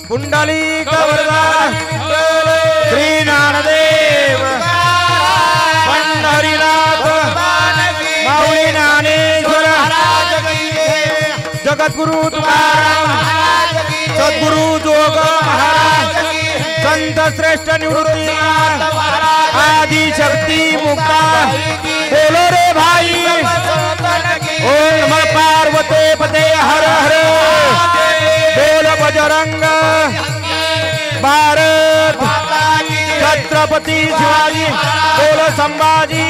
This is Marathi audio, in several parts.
पुंडलिक वरदान श्री ज्ञानदेव पंढरीनाथ माऊली ज्ञानेश्वर जगद्गुरु तुकाराम सद्गुरु जोग महाराज संत श्रेष्ठ निवृत्ती आदि शक्ती मुक्ता बोलो रे भाई ओम नमः पार्वती पते हर हर बोल बजरंग भारत छत्रपति शिवाजी बोल संभाजी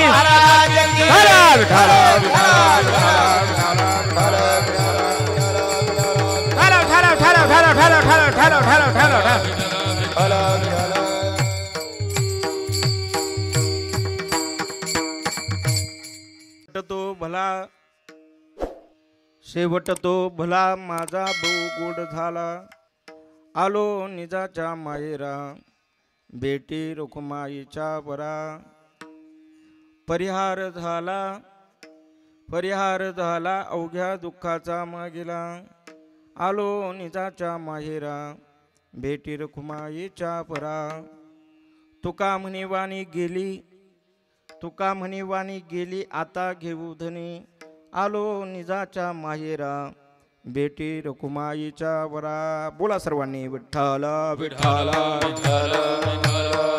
तो भला शेवट तो भला माझा भाऊ गोड झाला आलो निजाच्या मायेरा बेटी रुक्माईच्या बरा परिहार झाला अवघ्या दुःखाचा मागेला आलो निजाच्या माहेरा बेटी रुक्माईच्या परा तुका म्हणे वाणी गेली आता घेऊ धनी आलो निजाच्या माहेरा बेटी रुक्माईच्या वरा बोला सर्वांनी विठ्ठल विठ्ठल विठ्ठल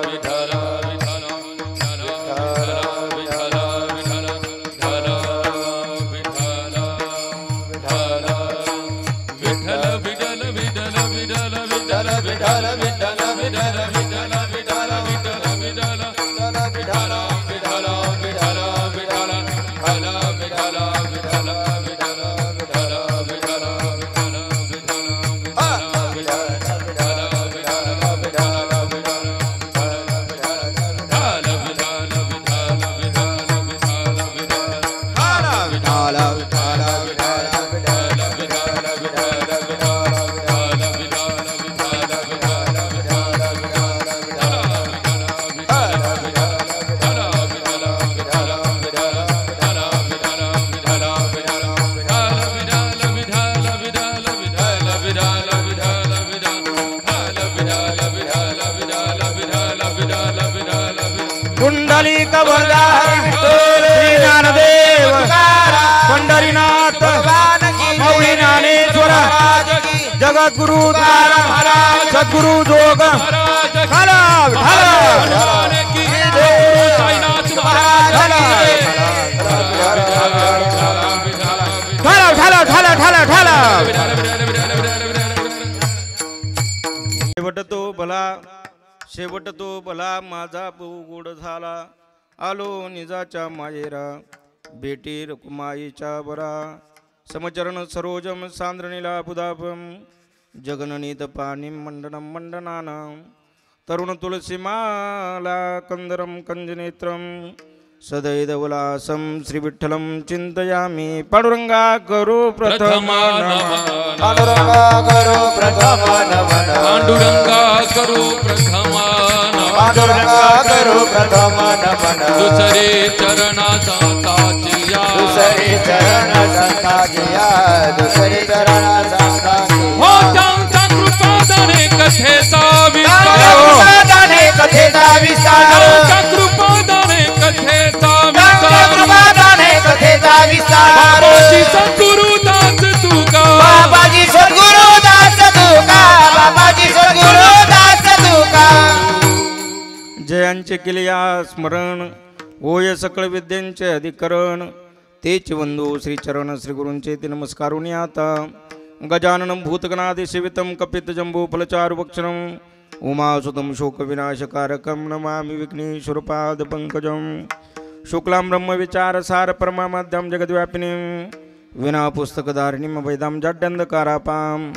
विठ्ठल पुंडलिक वरदान श्री ज्ञानदेव पंढरीनाथ माऊली ज्ञानेश्वर जगद्गुरु सद्गुरु जोग शेवट तो भला माझा भाऊ गोड झाला आलो निजाच्या मायेरा बेटी रुक्माईच्या बरा समचरण सरोजम सांद्रणीला बुधापम जगननीत पाणी मंडनम मंडनानं तरुण तुलसीमाला कंदरम कंजनेत्रम सदैदवलासं श्री विठ्ठलं चिंतयामि पांडुरंगा करो प्रथम पांडुरंगा करो प्रथम पांडुरंगा करो प्रथम पांडुरंगा करो प्रथम दुसरे चरणा संताजिया दुसरे चरण संताजिया दुसरे चरण संताजिया हो त्यांचा कृपादाने कथेचा विस्तार कृपादाने कथेचा विस्तार बाबाजी सद्गुरुदास तुका बाबाजी सद्गुरुदास तुका बाबाजी सद्गुरुदास तुका जयांचे केल्या स्मरण होय सकळ विद्यांचे अधिकरण तेच वंदो श्री चरण श्री गुरूंचे ते नमस्कारुनी आता गजाननं भूतगणादि सेवितं कपित जंबू फलचारु वक्षणं उमासुतं शोकविनाशकारकं नमामि विघ्नेश्वरपाद पंकजं शुक्लां ब्रह्मविचारसार परमाद्यं जगद्व्यापिनीं विना पुस्तकधारिणीं वैदां जाड्यन्धकारापां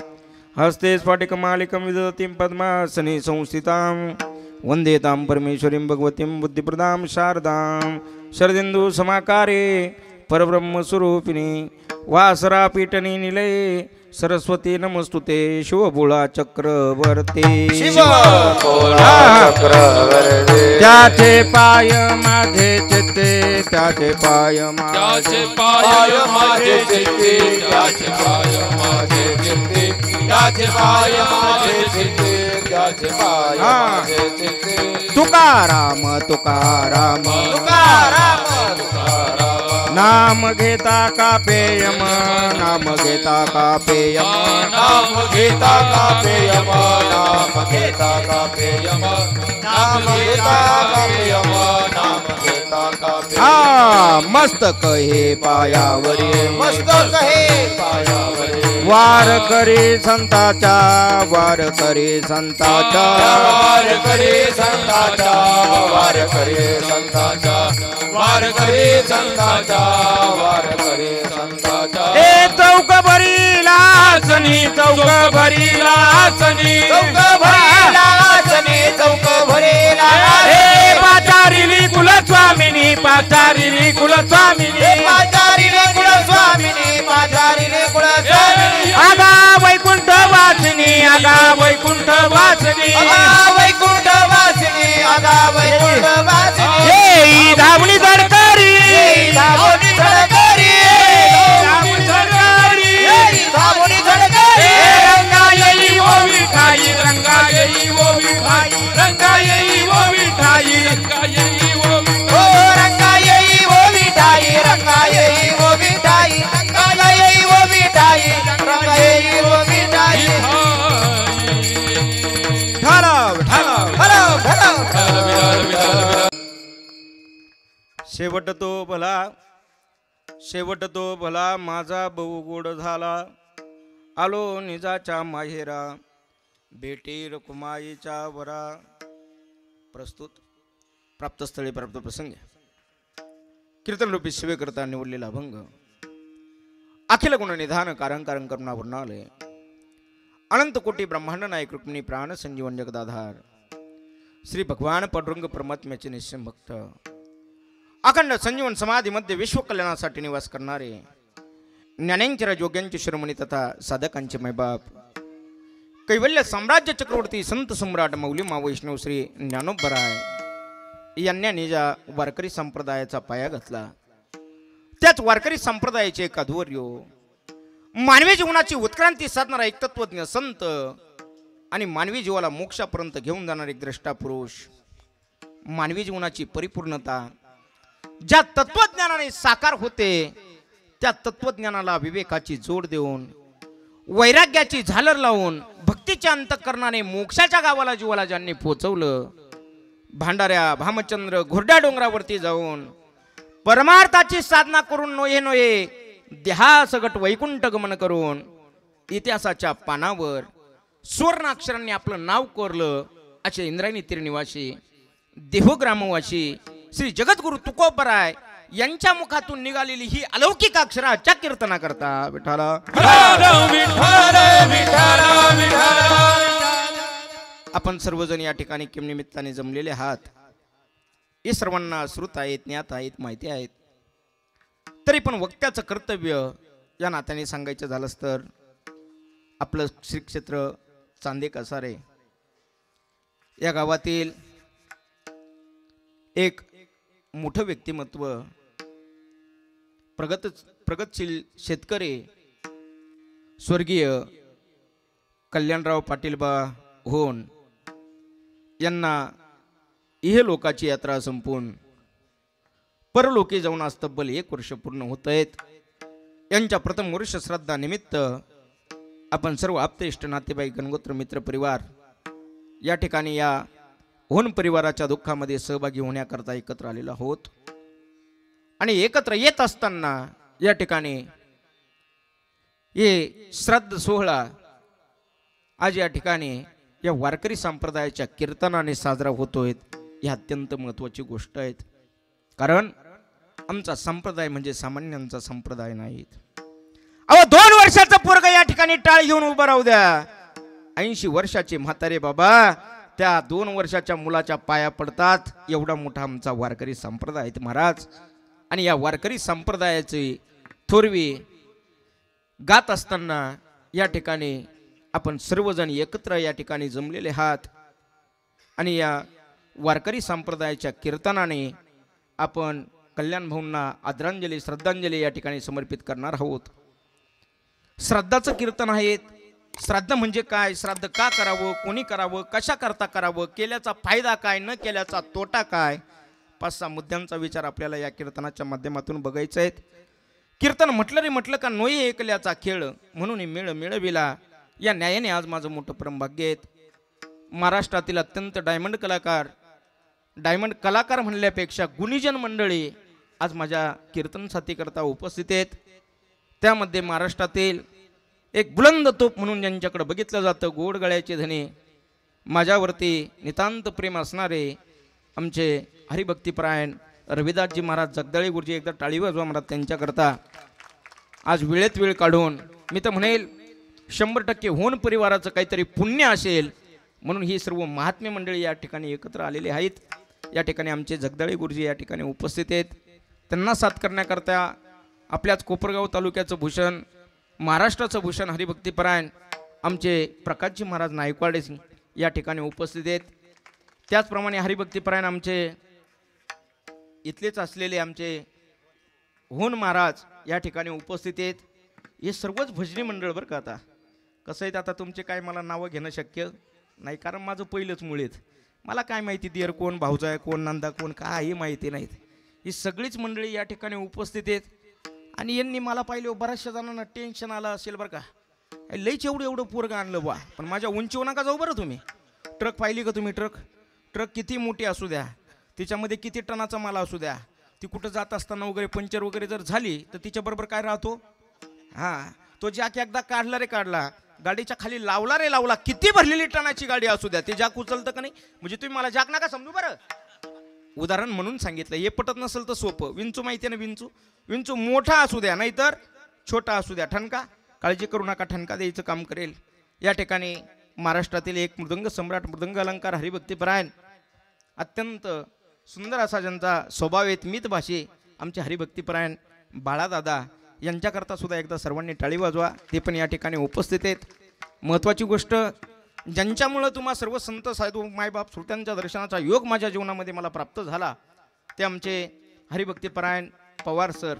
हस्ते स्फटिकमालिकं विदधतीं पद्मासने संस्थितां वन्दे तां परमेश्वरीं भगवतीं बुद्धिप्रदां शारदां शरदिन्दु समाकारे परब्रह्मस्वरूपिणी वासरा पीठनी निलये सरस्वती नमस्तुते शिवभोळा चक्रवर्ती शिव भोळा चक्रवर्ती त्याचे पाय माझे चित्ते त्याचे पाय त्याचे पाय माझे चित्ते त्याचे पाय माझे चित्ते त्याचे पाय माझे चित्ते त्याचे पाय माझे चित्ते तुकाराम तुकाराम तुकाराम तुकाराम नाम घेता का पेयम नाम घेता का पेयम नाम घेता का पेयम नाम घेता का पेयम नाम घेता का पेयम नाम घेता का पेयम मस्तक हे पायावरी मस्तक हे पायावरी वार करे संताचा वार करे संताचा वार करे संताचा वार करे संताचा वार करे संताचा वार करे संताचा ए चौक भरी लाचनी चौक भरी लाचनी चौक भरेला आसने चौक भरेला हे पाचारिली कुलस्वामिनी पाचारिली कुलस्वामिनी पाचारीने कुलस्वामिनी पाचारीने कुलस्वामिनी आगा वैकुंठ वासिनी आगा वैकुंठ वासिनी आगा वैकुंठ वासिनी आगा वैकुंठ वासिनी हे धावणी धडकरी धावणी झळकरी धावणी धडकरी धावणी झळकरी रंगा येई ओ विठाई रंगा येई ओ विठाई रंगा येई ओ विठाई रंगा येई ओ ओ रंगा येई ओ विठाई रंगा येई ओ विठाई रंगा येई ओ विठाई रंगा येई ओ विठाई ठाराव ठाराव हॅलो हॅलो शेवट तो भला माझा बहु गोड झाला आलो निजाच्या माहेरा बेटी रकुमाईच्या वरा प्रस्तुत प्राप्तस्थळी प्राप्त प्रसंग कीर्तन रूपी शिवेकरता निवडलेला अभंग अखिल गुण निधान कारण कारण करुणा वर्णालय अनंत कोटी ब्रह्मांड नायक रुक्मिणी प्राण संजीवन जगदाधार श्री भगवान पांडुरंग परमात्म्याचे निश्चय भक्त अखंड संजीवन समाधी मध्ये विश्व कल्याणासाठी निवास करणारे ज्ञानेंचर योग्यांचे शिरोमणी तथा साधकांचे मैबाप कैवल्य साम्राज्य चक्रवर्ती संत सम्राट मौली वैष्णव श्री ज्ञानोबराय यांनी निजा वारकरी संप्रदायाचा पाया घातला त्याच वारकरी संप्रदायाचे एक अध्वर्य मानवी जीवनाची उत्क्रांती साधणारा एक तत्वज्ञ संत आणि मानवी जीवाला मोक्षापर्यंत घेऊन जाणारे एक द्रष्टा पुरुष मानवी जीवनाची परिपूर्णता ज्या तत्वज्ञानाने साकार होते त्या तत्वज्ञानाला विवेकाची जोड देऊन वैराग्याची झालर लावून भक्तीच्या अंतःकरणाने मोक्षाच्या गावाला जीवाला ज्यांनी पोचवलं भांडाऱ्या भामचंद्र घोरड्या डोंगरावरती जाऊन परमार्थाची साधना करून नोहे नोहे देहासगट वैकुंठ गमन करून इतिहासाच्या पानावर सुवर्णाक्षरांनी आपलं नाव कोरलं असे इंद्रायणी तीरनिवासी देहग्रामवासी श्री जगद्गुरु तुकोबराय यांच्या मुखातून निघालेली ही अलौकिक अक्षराच्या कीर्तना करता विठाला आपण सर्वजण या ठिकाणी किम निमित्ताने जमलेले आहात हे सर्वांना श्रुत आहेत ज्ञात आहेत माहिती आहेत तरी पण वक्त्याचं कर्तव्य या नात्याने सांगायचं झालंच तर आपलं श्री क्षेत्र चांदे कसारे या गावातील एक मोठं व्यक्तिमत्व प्रगतशील शेतकरी स्वर्गीय कल्याणराव पाटीलबा होन यांना इह लोकाची यात्रा संपून परलोकी जाऊन आज तब्बल 1 वर्ष पूर्ण होत आहेत यांच्या प्रथम वर्ष श्राद्धा निमित्त आपण सर्व आप्तेष्ट नातेवाईक गणगोत्र मित्र परिवार या ठिकाणी या होन परिवाराच्या दुःखामध्ये सहभागी होण्याकरता एकत्र आलेलो आहोत आणि एकत्र येत असताना या ठिकाणी हे श्राद्ध सोहळा आज या ठिकाणी या वारकरी संप्रदायाच्या कीर्तनाने साजरा होतोय ही अत्यंत महत्त्वाची गोष्ट आहे कारण आमचा संप्रदाय म्हणजे सामान्यांचा संप्रदाय नाहीत अहो 2 वर्षाचा पोरग या ठिकाणी टाळ घेऊन उभा राहू द्या 80 वर्षाचे म्हातारे बाबा त्या 2 वर्षाच्या मुलाच्या पाया पडतात एवढा मोठा आमचा वारकरी संप्रदाय आहे महाराज आणि या वारकरी संप्रदायाची थोरवी गात असताना या ठिकाणी आपण सर्वजण एकत्र या ठिकाणी जमलेले आहात आणि या वारकरी संप्रदायाच्या कीर्तनाने आपण कल्याण भाऊंना आदरांजली श्रद्धांजली या ठिकाणी समर्पित करणार आहोत. श्राद्धाचं कीर्तन आहे. श्राद्ध म्हणजे काय, श्राद्ध का करावं, कोणी करावं, कशा करता करावं, केल्याचा फायदा काय, न केल्याचा तोटा काय, 5-6 मुद्द्यांचा विचार आपल्याला या कीर्तनाच्या माध्यमातून बघायचा आहे. कीर्तन म्हटलं रे म्हटलं का नोई ऐकल्याचा खेळ, म्हणून मेळ मिळविला या न्यायाने आज माझं मोठं परमभाग्य आहे. महाराष्ट्रातील अत्यंत डायमंड कलाकार म्हणल्यापेक्षा गुणीजन मंडळी आज माझ्या कीर्तन साथीकरता उपस्थित आहेत. त्यामध्ये महाराष्ट्रातील एक बुलंद तोप म्हणून ज्यांच्याकडे बघितलं जातं, गोड गळ्याचे धने, माझ्यावरती नितांत प्रेम असणारे आमचे हरिभक्तीपरायण रविदासजी महाराज जगदाळे गुरुजी, एकदा टाळी वाजवा महाराज त्यांच्याकरता. आज वेळेत वेळ काढून मी तर म्हणेल 100% होन परिवाराचं काहीतरी पुण्य असेल म्हणून ही सर्व महात्मे मंडळी या ठिकाणी एकत्र आलेले आहेत. या ठिकाणी आमचे जगदाळे गुरुजी या ठिकाणी उपस्थित आहेत. त्यांना साथ करण्याकरता आपल्याच कोपरगाव तालुक्याचं भूषण, महाराष्ट्राचं भूषण हरिभक्तीपरायण आमचे प्रकाशजी महाराज नायकवाडे या ठिकाणी उपस्थित आहेत. त्याचप्रमाणे हरिभक्तीपरायण आमचे इथलेच असलेले आमचे होन महाराज या ठिकाणी उपस्थित आहेत. हे सर्वच भजनी मंडळ बरं का. आता कसं आहे, आता तुमचे काय मला नावं घेणं शक्य नाही, कारण माझं पहिलंच मुळ आहेत. मला काय माहिती दियर कोण, भाऊजा आहे कोण, नंदा कोण, काही माहिती नाहीत. ही सगळीच मंडळी या ठिकाणी उपस्थित आहेत. आणि यांनी मला पाहिले बऱ्याचशा जणांना टेन्शन आलं असेल बरं का, लईच एवढं पोरगं आणलं बा, पण माझ्या उंचीवर नका जाऊ बरं तुम्ही. ट्रक पाहिली का तुम्ही? ट्रक किती मोठी असू द्या, तिच्यामध्ये किती टनाचा माल असू द्या, ती कुठं जात असताना वगैरे पंक्चर वगैरे जर झाली तर तिच्याबरोबर काय राहतो, हां तो जॅक एकदा काढला रे काढला, गाडीच्या खाली लावला रे लावला, किती भरलेली टनाची गाडी असू द्या, ते जॅक उचलतं का नाही. म्हणजे तुम्ही मला जॅक नका समजू बरं, उदाहरण म्हणून सांगितलं. हे पटत नसेल तर सोपं, विंचू माहिती आहे ना, विंचू मोठा असू द्या नाहीतर छोटा असू द्या, ठणका काळजी करू नका, ठणका द्यायचं काम करेल. या ठिकाणी महाराष्ट्रातील एक मृदंग सम्राट, मृदंग अलंकार हरिभक्तीपरायण, अत्यंत सुंदर असा ज्यांचा स्वभाव आहे, मितभाषी आमचे हरिभक्तीपरायण बाळादादा यांच्याकरता सुद्धा एकदा सर्वांनी टाळी वाजवा. ते पण या ठिकाणी उपस्थित आहेत. महत्त्वाची गोष्ट, ज्यांच्यामुळं तुम्हा सर्व संत साधू मायबाप श्रोत्यांच्या दर्शनाचा योग माझ्या जीवनामध्ये मला प्राप्त झाला, ते आमचे हरिभक्तीपरायण पवार सर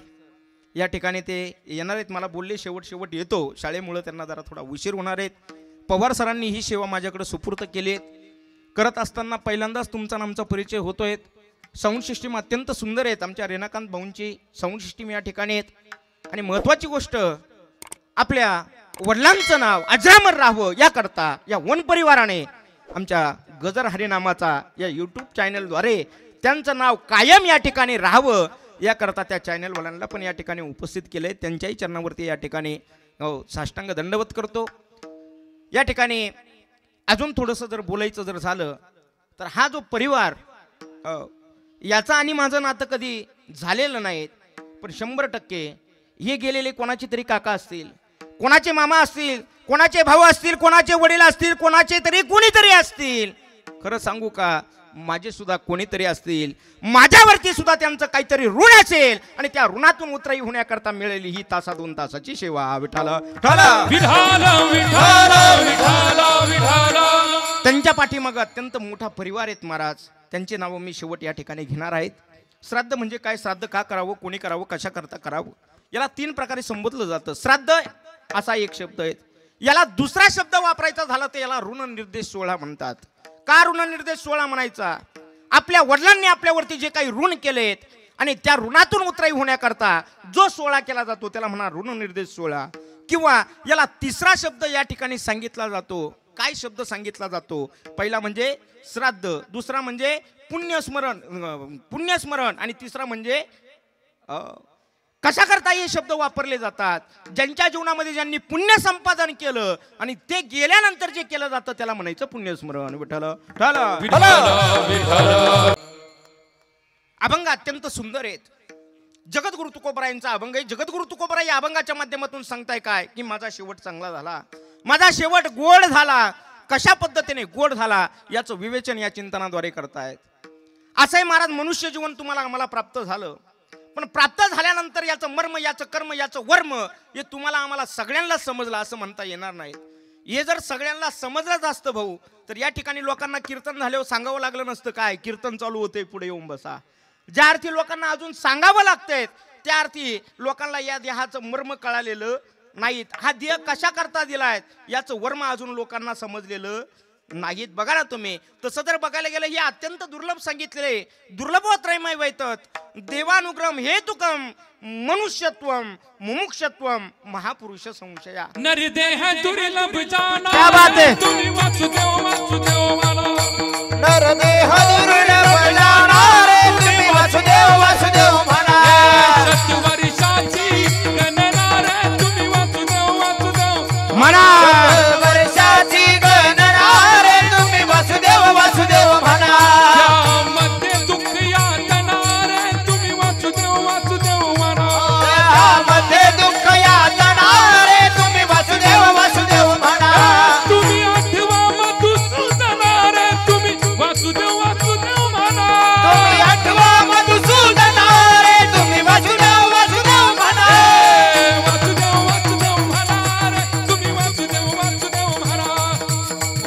या ठिकाणी ते येणार आहेत. मला बोलले शेवट येतो, शाळेमुळं त्यांना जरा थोडा उशीर होणार आहेत. पवार सरांनी ही सेवा माझ्याकडे सुपूर्त केली आहे. करत असताना पहिल्यांदाच तुमचा आणि आमचा परिचय होतोय. साऊंड सिस्टीम अत्यंत सुंदर आहेत. आमच्या रेणाकांत भाऊंची साऊंड सिस्टीम या ठिकाणी आहेत. आणि महत्त्वाची गोष्ट, आपल्या वडिलांचं नाव अजरामर राहावं याकरता या वन परिवाराने आमच्या गजर हरिनामाचा या यूट्यूब चॅनलद्वारे त्यांचं नाव कायम या ठिकाणी राहावं याकरता त्या चॅनलवाल्यांना पण या ठिकाणी उपस्थित केले. त्यांच्याही चरणावरती या ठिकाणी साष्टांग दंडवत करतो. या ठिकाणी अजून थोडंसं जर बोलायचं जर झालं तर हा जो परिवार याचा आणि माझं नातं कधी झालेलं नाही, पण 100% हे गेलेले कोणाचे तरी काका असतील, कोणाचे मामा असतील, कोणाचे भाऊ असतील, कोणाचे वडील असतील, कोणाचे तरी कोणीतरी असतील. खरं सांगू का, माझे सुद्धा कोणीतरी असतील, माझ्यावरती सुद्धा त्यांचं काहीतरी ऋण असेल आणि त्या ऋणातून उतराई होण्याकरता मिळालेली ही 1-2 तासाची सेवा. विठाल त्यांच्या पाठीमागं अत्यंत मोठा परिवार आहेत महाराज. त्यांची नावं मी शेवट या ठिकाणी घेणार आहेत. श्राद्ध म्हणजे काय, श्राद्ध का करावं, कोणी करावं, कशा करता करावं, याला 3 प्रकारे संबोधलं जातं. श्राद्ध असा एक शब्द आहे. याला दुसरा शब्द वापरायचा झाला तर याला ऋण निर्देश सोहळा म्हणतात. का ऋण निर्देश सोहळा म्हणायचा? आपल्या वडिलांनी आपल्यावरती जे काही ऋण केलेत आणि त्या ऋणातून उतराई होण्याकरता जो सोहळा केला जातो त्याला म्हणा ऋण निर्देश सोहळा. किंवा याला तिसरा शब्द या ठिकाणी सांगितला जातो. काय शब्द सांगितला जातो? पहिला म्हणजे श्राद्ध, दुसरा म्हणजे पुण्यस्मरण आणि तिसरा म्हणजे कशा करता हे शब्द वापरले जातात? ज्यांच्या जीवनामध्ये ज्यांनी पुण्य संपादन केलं आणि ते गेल्यानंतर जे केलं जातं त्याला म्हणायचं पुण्यस्मरण. विठ्ठल अभंग अत्यंत सुंदर आहेत. जगद्गुरु तुकोबरायांचा अभंग आहे. जगद्गुरु तुकोबराय या अभंगाच्या माध्यमातून सांगताय काय की माझा शेवट चांगला झाला, माझा शेवट गोड झाला. कशा पद्धतीने गोड झाला याचं विवेचन या चिंतनाद्वारे करतायत. असंही महाराज मनुष्य जीवन तुम्हाला आम्हाला प्राप्त झालं. पण प्राप्त झाल्यानंतर याचं मर्म, याचं कर्म, याचं वर्म हे तुम्हाला आम्हाला सगळ्यांना समजलं असं म्हणता येणार नाही. हे जर सगळ्यांना समजलंच असतं भाऊ, तर या ठिकाणी लोकांना कीर्तन झाल्यावर सांगावं लागलं नसतं काय कीर्तन चालू होते पुढे येऊन बसा. ज्या अर्थी लोकांना अजून सांगावं लागतंय त्या अर्थी लोकांना या देहाचं मर्म कळालेलं नाहीत. हा देह कशा करता दिलाय याचं वर्म अजून लोकांना समजलेलं नाहीत. बघा ना तुम्ही, तसं जर बघायला गेलं हे अत्यंत दुर्लभ सांगितले. दुर्लभोत्रयमय वैतत देवानुग्रम हेतुकम मनुष्यत्वम मुमुक्षत्वम महापुरुष संशया. नरदेह दुर्लभ जाना, क्या बात है? तुम्ही वासुदेव वासुदेव म्हणा. नरदेह दुर्लभ जाना रे तुम्ही वासुदेव वासुदेव म्हणा. शतवर्षाची गणना रे तुम्ही वासुदेव वासुदेव म्हणा. वर्षाची गणना रे तुम्ही वासुदेव वासुदेव म्हणा. मध्ये दुःख यातना रे तुम्ही वासुदेव वासुदेव म्हणा. मध्ये दुःख यातना रे तुम्ही वासुदेव वासुदेव म्हणा. तुम्ही आठवा मधुसूदन रे तुम्ही वासुदेव वासुदेव म्हणा. तुम्ही आठवा मधुसूदन रे तुम्ही वासुदेव वासुदेव म्हणा. वासुदेव वासुदेव म्हणा रे तुम्ही वासुदेव वासुदेव म्हणा.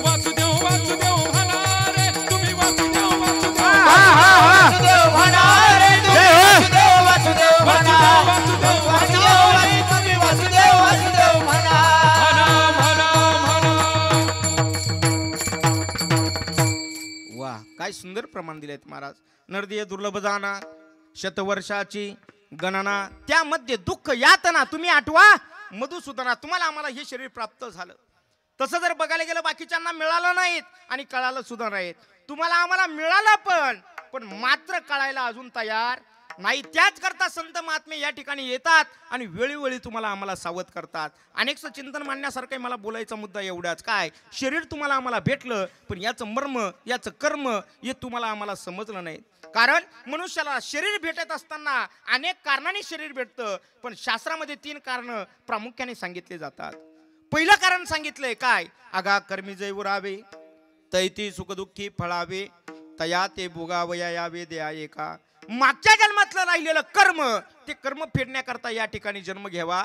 वासुदेव वासुदेव म्हणा रे तुम्ही वासुदेव वासुदेव वासुदेव म्हणा रे तुम्ही वासुदेव वासुदेव म्हणा. वासुदेव वासुदेव तुम्ही वासुदेव वासुदेव म्हणा. वा, काय सुंदर प्रमाण दिलेत महाराज. नरदेह दुर्लभ जाना, शतवर्षाची गणना, त्यामध्ये दुःख यातना तुम्ही आठवा मधुसूदना. तुम्हाला आम्हाला हे शरीर प्राप्त झालं. तसं जर बघायला गेलं बाकीच्यांना मिळालं नाहीत आणि कळालं सुद्धा नाहीत. तुम्हाला आम्हाला मिळालं पण मात्र कळायला अजून तयार नाही. त्याच करता संत महात्मे या ठिकाणी येतात आणि वेळोवेळी तुम्हाला आम्हाला सावध करतात. अनेकचं चिंतन मांडण्यासारखं मला बोलायचा मुद्दा एवढाच, काय शरीर तुम्हाला आम्हाला भेटलं पण याचं मर्म, याचं कर्म हे तुम्हाला आम्हाला समजलं नाही. कारण मनुष्याला शरीर भेटत असताना अनेक कारणांनी शरीर भेटतं, पण शास्त्रामध्ये 3 कारण प्रामुख्याने सांगितले जातात. पहिलं कारण सांगितलंय काय, अगा कर्मी जै उरावे तैती सुखदुःखी फळावे तया ते भोगावया यावे द्या एका. मागच्या जन्मातलं राहिलेलं कर्म, ते कर्म फेडण्याकरता या ठिकाणी जन्म घ्यावा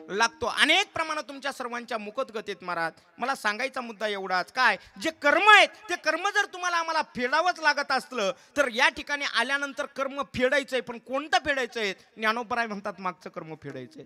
लागतो. अनेक प्रमाणात तुमच्या सर्वांच्या मुखोद्गतीत महाराज मला सांगायचा मुद्दा एवढाच, काय जे कर्म आहेत ते कर्म जर तुम्हाला आम्हाला फेडावंच लागत असलं तर या ठिकाणी आल्यानंतर कर्म फेडायचंय. पण कोणतं फेडायचंय? ज्ञानोबराय म्हणतात मागचं कर्म फेडायचंय.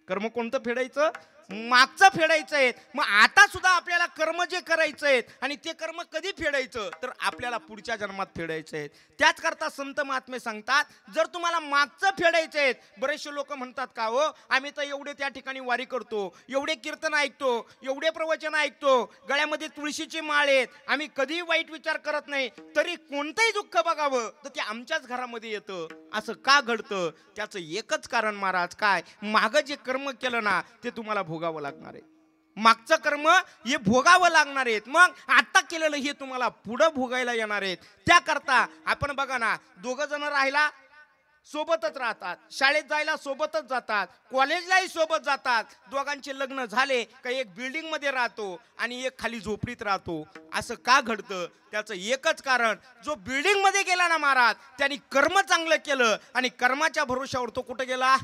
कर्म कोणतं फेडायचं? मागचं फेडायचंय. मग आता सुद्धा आपल्याला कर्म जे करायचंय आणि ते कर्म कधी फेडायचं, तर आपल्याला पुढच्या जन्मात फेडायचंय. त्याच करता संत महात्मे सांगतात, जर तुम्हाला मागचं फेडायचंय. बरेचसे लोक म्हणतात का हो, आम्ही तर एवढे त्या ठिकाणी वारी करतो, एवढे कीर्तन ऐकतो, एवढे प्रवचन ऐकतो, गळ्यामध्ये तुळशीची माळ आहेत, आम्ही कधी वाईट विचार करत नाही, तरी कोणतंही दुःख बघावं तर ते आमच्याच घरामध्ये येतं. असं का घडतं? त्याचं एकच कारण महाराज, काय मागं जे कर्म केलं ना ते तुम्हाला भोगावं लागणार आहे. मागचं कर्म हे भोगावं लागणार आहेत. मग आता केलेलं हे तुम्हाला पुढं भोगायला येणार आहेत. त्याकरता आपण बघा ना, 2 जण राहिला सोबतच राहतात, शाळेत जायला सोबतच जातात, कॉलेजलाही सोबत जातात. दोघांचे लग्न झाले का एक बिल्डिंग मध्ये राहतो आणि एक खाली झोपडीत राहतो. असं का घडतं? त्याचं एकच कारण, जो बिल्डिंग मध्ये गेला ना महाराज, त्यांनी कर्म चांगलं केलं आणि कर्माच्या भरोशावर तो कुठे गेला?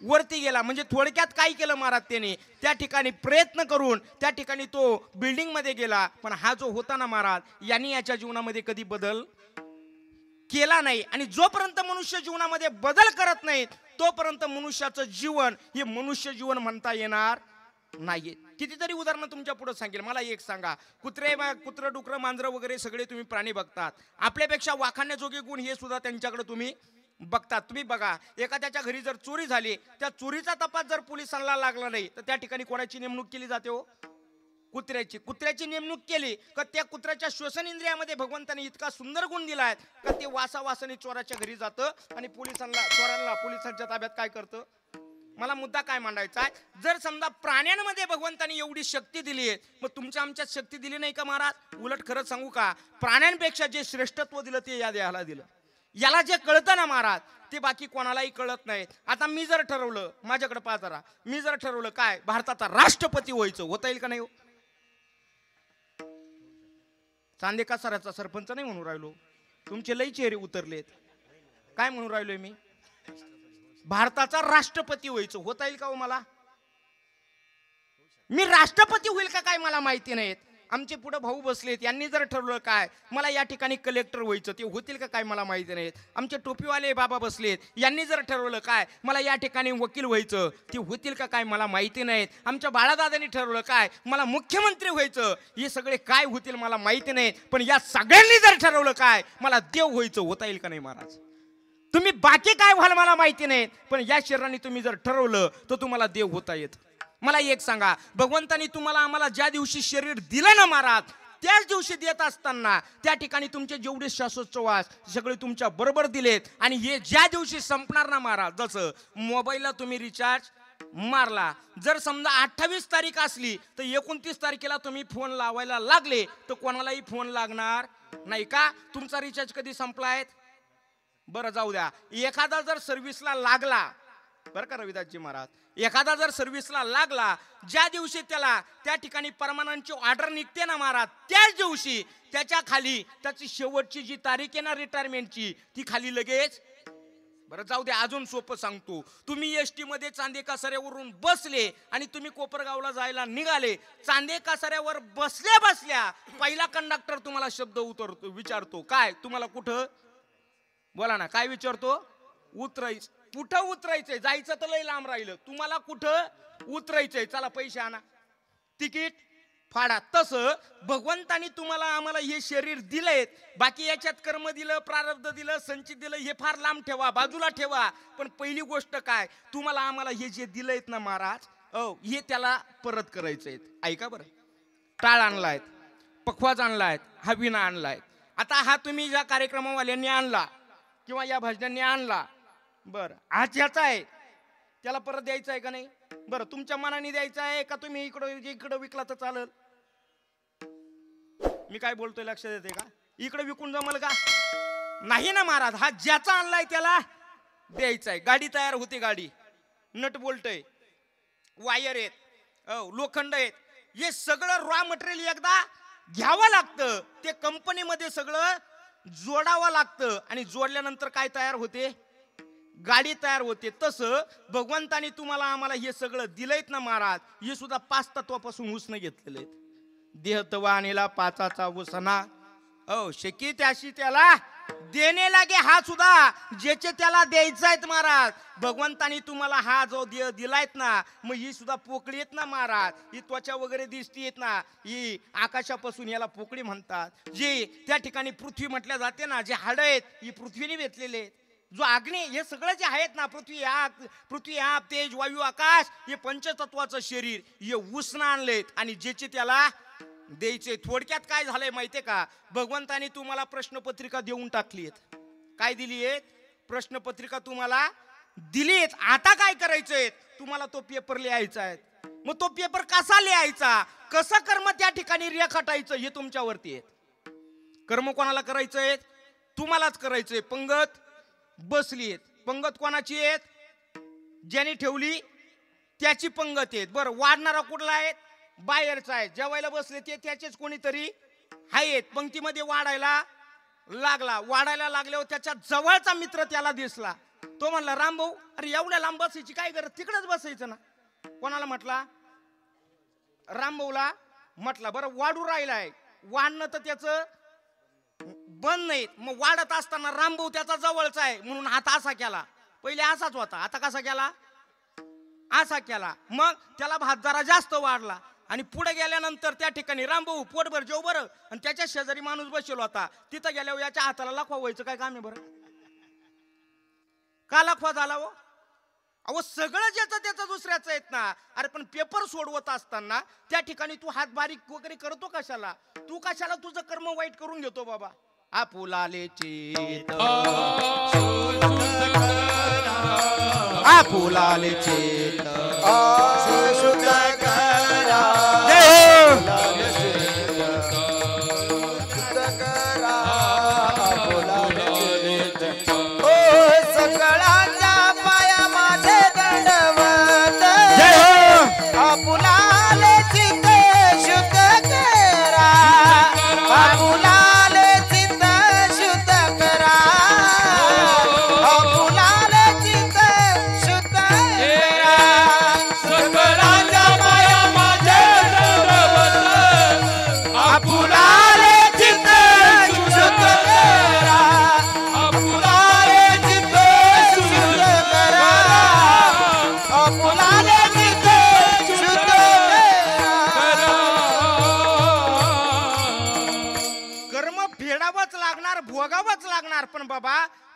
वरती गेला. म्हणजे थोडक्यात काय केलं महाराज, त्याने त्या ठिकाणी प्रयत्न करून त्या ठिकाणी तो बिल्डिंग मध्ये गेला. पण हा जो होता ना महाराज, यांनी याच्या जीवनामध्ये कधी बदल केला नाही. आणि जोपर्यंत मनुष्य जीवनामध्ये बदल करत नाही तोपर्यंत मनुष्याचं जीवन हे मनुष्य जीवन म्हणता येणार नाही. कितीतरी उदाहरणं तुमच्या पुढे सांगेल. मला एक सांगा, कुत्र डुकर मांजरं वगैरे सगळे तुम्ही प्राणी बघतात, आपल्यापेक्षा वाखाणण्याजोगे गुण हे सुद्धा त्यांच्याकडे तुम्ही बघतात. तुम्ही बघा, एखाद्याच्या घरी जर चोरी झाली, त्या चोरीचा तपास जर पोलिसांना लागला नाही तर त्या ठिकाणी कोणाची नेमणूक केली जाते हो? कुत्र्याची नेमणूक केली का त्या कुत्र्याच्या श्वसन इंद्रियामध्ये भगवंताने इतका सुंदर गुण दिलाय का ते वासाने चोराच्या घरी जातं आणि चोरांना पोलिसांच्या ताब्यात काय करतं? मला मुद्दा काय मांडायचा आहे, जर समजा प्राण्यांमध्ये भगवंताने एवढी शक्ती दिली आहे, मग तुमच्या आमच्यात शक्ती दिली नाही का महाराज? उलट खरंच सांगू का, प्राण्यांपेक्षा जे श्रेष्ठत्व दिलं ते या देहाला दिलं. याला जे कळतं ना महाराज, ते बाकी कोणालाही कळत नाही. आता मी जर ठरवलं, माझ्याकडे पहा जरा, मी जर ठरवलं काय भारताचा राष्ट्रपती व्हायचं, होता येईल का नाही हो? चांदेका सराचा सरपंच नाही म्हणून राहिलो, तुमचे लई चेहरे उतरलेत. काय म्हणून राहिलोय मी? भारताचा राष्ट्रपती व्हायचं, होता येईल का हो मला? मी राष्ट्रपती होईल का काय मला माहिती नाहीत. आमचे पुढे भाऊ बसलेत, यांनी जर ठरवलं काय मला या ठिकाणी कलेक्टर व्हायचं, ते होतील का काय मला माहिती नाहीत. आमचे टोपीवाले बाबा बसलेत, यांनी जर ठरवलं काय मला या ठिकाणी वकील व्हायचं, ते होतील का काय मला माहिती नाहीत. आमच्या बाळादादांनी ठरवलं काय मला मुख्यमंत्री व्हायचं, हे सगळे काय होतील मला माहिती नाहीत. पण या सगळ्यांनी जर ठरवलं काय मला देव व्हायचं, होता येईल का नाही महाराज? तुम्ही बाकी काय व्हाल मला माहिती नाही, पण या शरीराने तुम्ही जर ठरवलं तर तुम्हाला देव होता येत. मला एक सांगा, भगवंतानी तुम्हाला आम्हाला ज्या दिवशी शरीर दिलं ना महाराज, त्याच दिवशी देत असताना त्या ठिकाणी तुमचे जेवढे श्वासोच्छवास सगळे तुमच्या बरोबर दिलेत. आणि हे ज्या दिवशी संपणार ना महाराज, जसं मोबाईलला तुम्ही रिचार्ज मारला, जर समजा 28 तारीख असली तर 29 तारखेला तुम्ही फोन लावायला लागले तर कोणालाही फोन लागणार नाही का? तुमचा रिचार्ज कधी संपलाय? बरं जाऊ द्या, एखादा जर सर्व्हिसला लागला, बरं का रविदासजी महाराज, एखादा जर सर्व्हिसला लागला, ज्या दिवशी त्याला त्या ठिकाणी परमानंटची ऑर्डर निघते ना महाराज, त्याच दिवशी त्याच्या खाली त्याची शेवटची जी तारीख आहे ना रिटायरमेंटची, ती खाली लगेच. बरं जाऊ द्या, अजून सोपं सांगतो. तुम्ही एसटी मध्ये चांदे कासाऱ्यावरून बसले आणि तुम्ही कोपरगावला जायला निघाले, चांदे कासाऱ्यावर बसल्या बसल्या पहिला कंडक्टर तुम्हाला शब्द विचारतो, काय तुम्हाला कुठं, बोला ना, काय विचारतो? उतरायचं. कुठं उतरायचंय? जायचं तर लय लांब राहिलं, तुम्हाला कुठं उतरायचंय? चला पैसे आणा, तिकीट फाडा. तसं भगवंतानी तुम्हाला आम्हाला हे शरीर दिलंय, बाकी याच्यात कर्म दिलं, प्रारब्ध दिलं, संचित दिलं, हे फार लांब ठेवा, बाजूला ठेवा. पण पहिली गोष्ट काय, तुम्हाला आम्हाला हे जे दिलंयत ना महाराज, हे त्याला परत करायचंय. ऐका बरं, टाळ आणलाय, पखवाज आणलाय, हा विना आणलाय. आता हा तुम्ही ज्या कार्यक्रमवाल्यांनी आणला किंवा या भजनांनी आणला, बरं हा ज्याचा आहे त्याला परत द्यायचा आहे का नाही? बरं तुमच्या मनाने द्यायचा आहे का तुम्ही इकडं विकला तर चालेल? मी काय बोलतोय लक्षात येते का? इकडे विकून जमल का? नाही ना महाराज, हा ज्याचा आणलाय त्याला द्यायचा आहे. गाडी तयार होते, गाडी नट बोल्ट आहे, वायर आहेत, लोखंड आहेत, हे सगळं रॉ मटेरियल एकदा घ्यावं लागतं, ते कंपनीमध्ये सगळं जोडावं लागतं आणि जोडल्यानंतर काय तयार होते? गाडी तयार होते. तसं भगवंतानी तुम्हाला आम्हाला हे सगळं दिलंयत ना महाराज, हे सुद्धा 5 तत्वापासून उसनं घेतलेले आहेत. देह तवा आणला पाचाचा उसना, शकी त्याशी त्याला देणे लागे, हा सुद्धा ज्याचे त्याला द्यायचा आहेत महाराज. भगवंतानी तुम्हाला हा जो देह दिलायत ना, मग ही सुद्धा पोकळी आहेत ना महाराज, ही त्वचा वगैरे दिसती येत ना, ही आकाशापासून याला पोकळी म्हणतात. जी त्या ठिकाणी पृथ्वी म्हटल्या जाते ना, जे हाड आहेत ही पृथ्वीने घेतलेले आहेत. जो अग्नी, हे सगळं जे आहेत ना, पृथ्वी आप तेज वायू आकाश, हे पंचतत्वाचं शरीर हे उसनं आणलेत आणि ज्याचे त्याला द्यायचे. थोडक्यात काय झालंय माहितीये का, भगवंतानी तुम्हाला प्रश्नपत्रिका देऊन टाकली आहेत. काय दिली आहे? प्रश्नपत्रिका तुम्हाला दिली आहेत. आता काय करायचंय? तुम्हाला तो पेपर लिहायचा आहे. मग तो पेपर कसा लिहायचा, कसं कर्म त्या ठिकाणी रेखाटायचं, हे तुमच्यावरती आहे. कर्म कोणाला करायचंय? तुम्हालाच करायचंय. पंगत बसली आहेत, पंगत कोणाची आहेत? ज्याने ठेवली त्याची पंगत आहेत. बरं वाढणारा कुठला आहे? बाहेरचा आहे. जेवायला बसले ते त्याचेच कोणीतरी आहेत. पंक्तीमध्ये वाढायला वाढायला लागल्यावर त्याच्या जवळचा मित्र त्याला दिसला. तो म्हणला, राम भाऊ, अरे एवढ्या लांब बसायची काय गरज, तिकडच बसायचं ना. कोणाला म्हटला? राम भाऊला म्हटला. बरं वाढू राहिलाय, वाढणं तर त्याचं बंद नाही. मग वाढत असताना रामभाऊ त्याचा जवळचा आहे म्हणून हात असा केला. पहिले असाच होता, आता कसा केला? असा केला. मग त्याला भात जरा जास्त वाढला आणि पुढे गेल्यानंतर त्या ठिकाणी रामभाऊ पोटभर जेव बरं, आणि त्याच्या शेजारी माणूस बसलो होता, तिथं गेल्यावर याच्या हाताला लखवा व्हायचं काय काम आहे बरं? का लखवा झाला हो? अहो सगळं ज्याचं त्याचं दुसऱ्याचं आहेत ना. अरे पण पेपर सोडवत असताना त्या ठिकाणी तू हात बारीक वगैरे करतो कशाला? तू कशाला तुझं कर्म वाईट करून घेतो बाबा? आपुलाले चेत, आपुलाले चेत, शुद्ध करा, आपुलाले चेत, शुद्ध करा, आपुलाले चेत. ओ सकळाच्या पाया माझे दंडवत, आपुलाले चित्त शुद्ध करा, आपुलाले चित्त शुद्ध करा, आपुलाले चित्त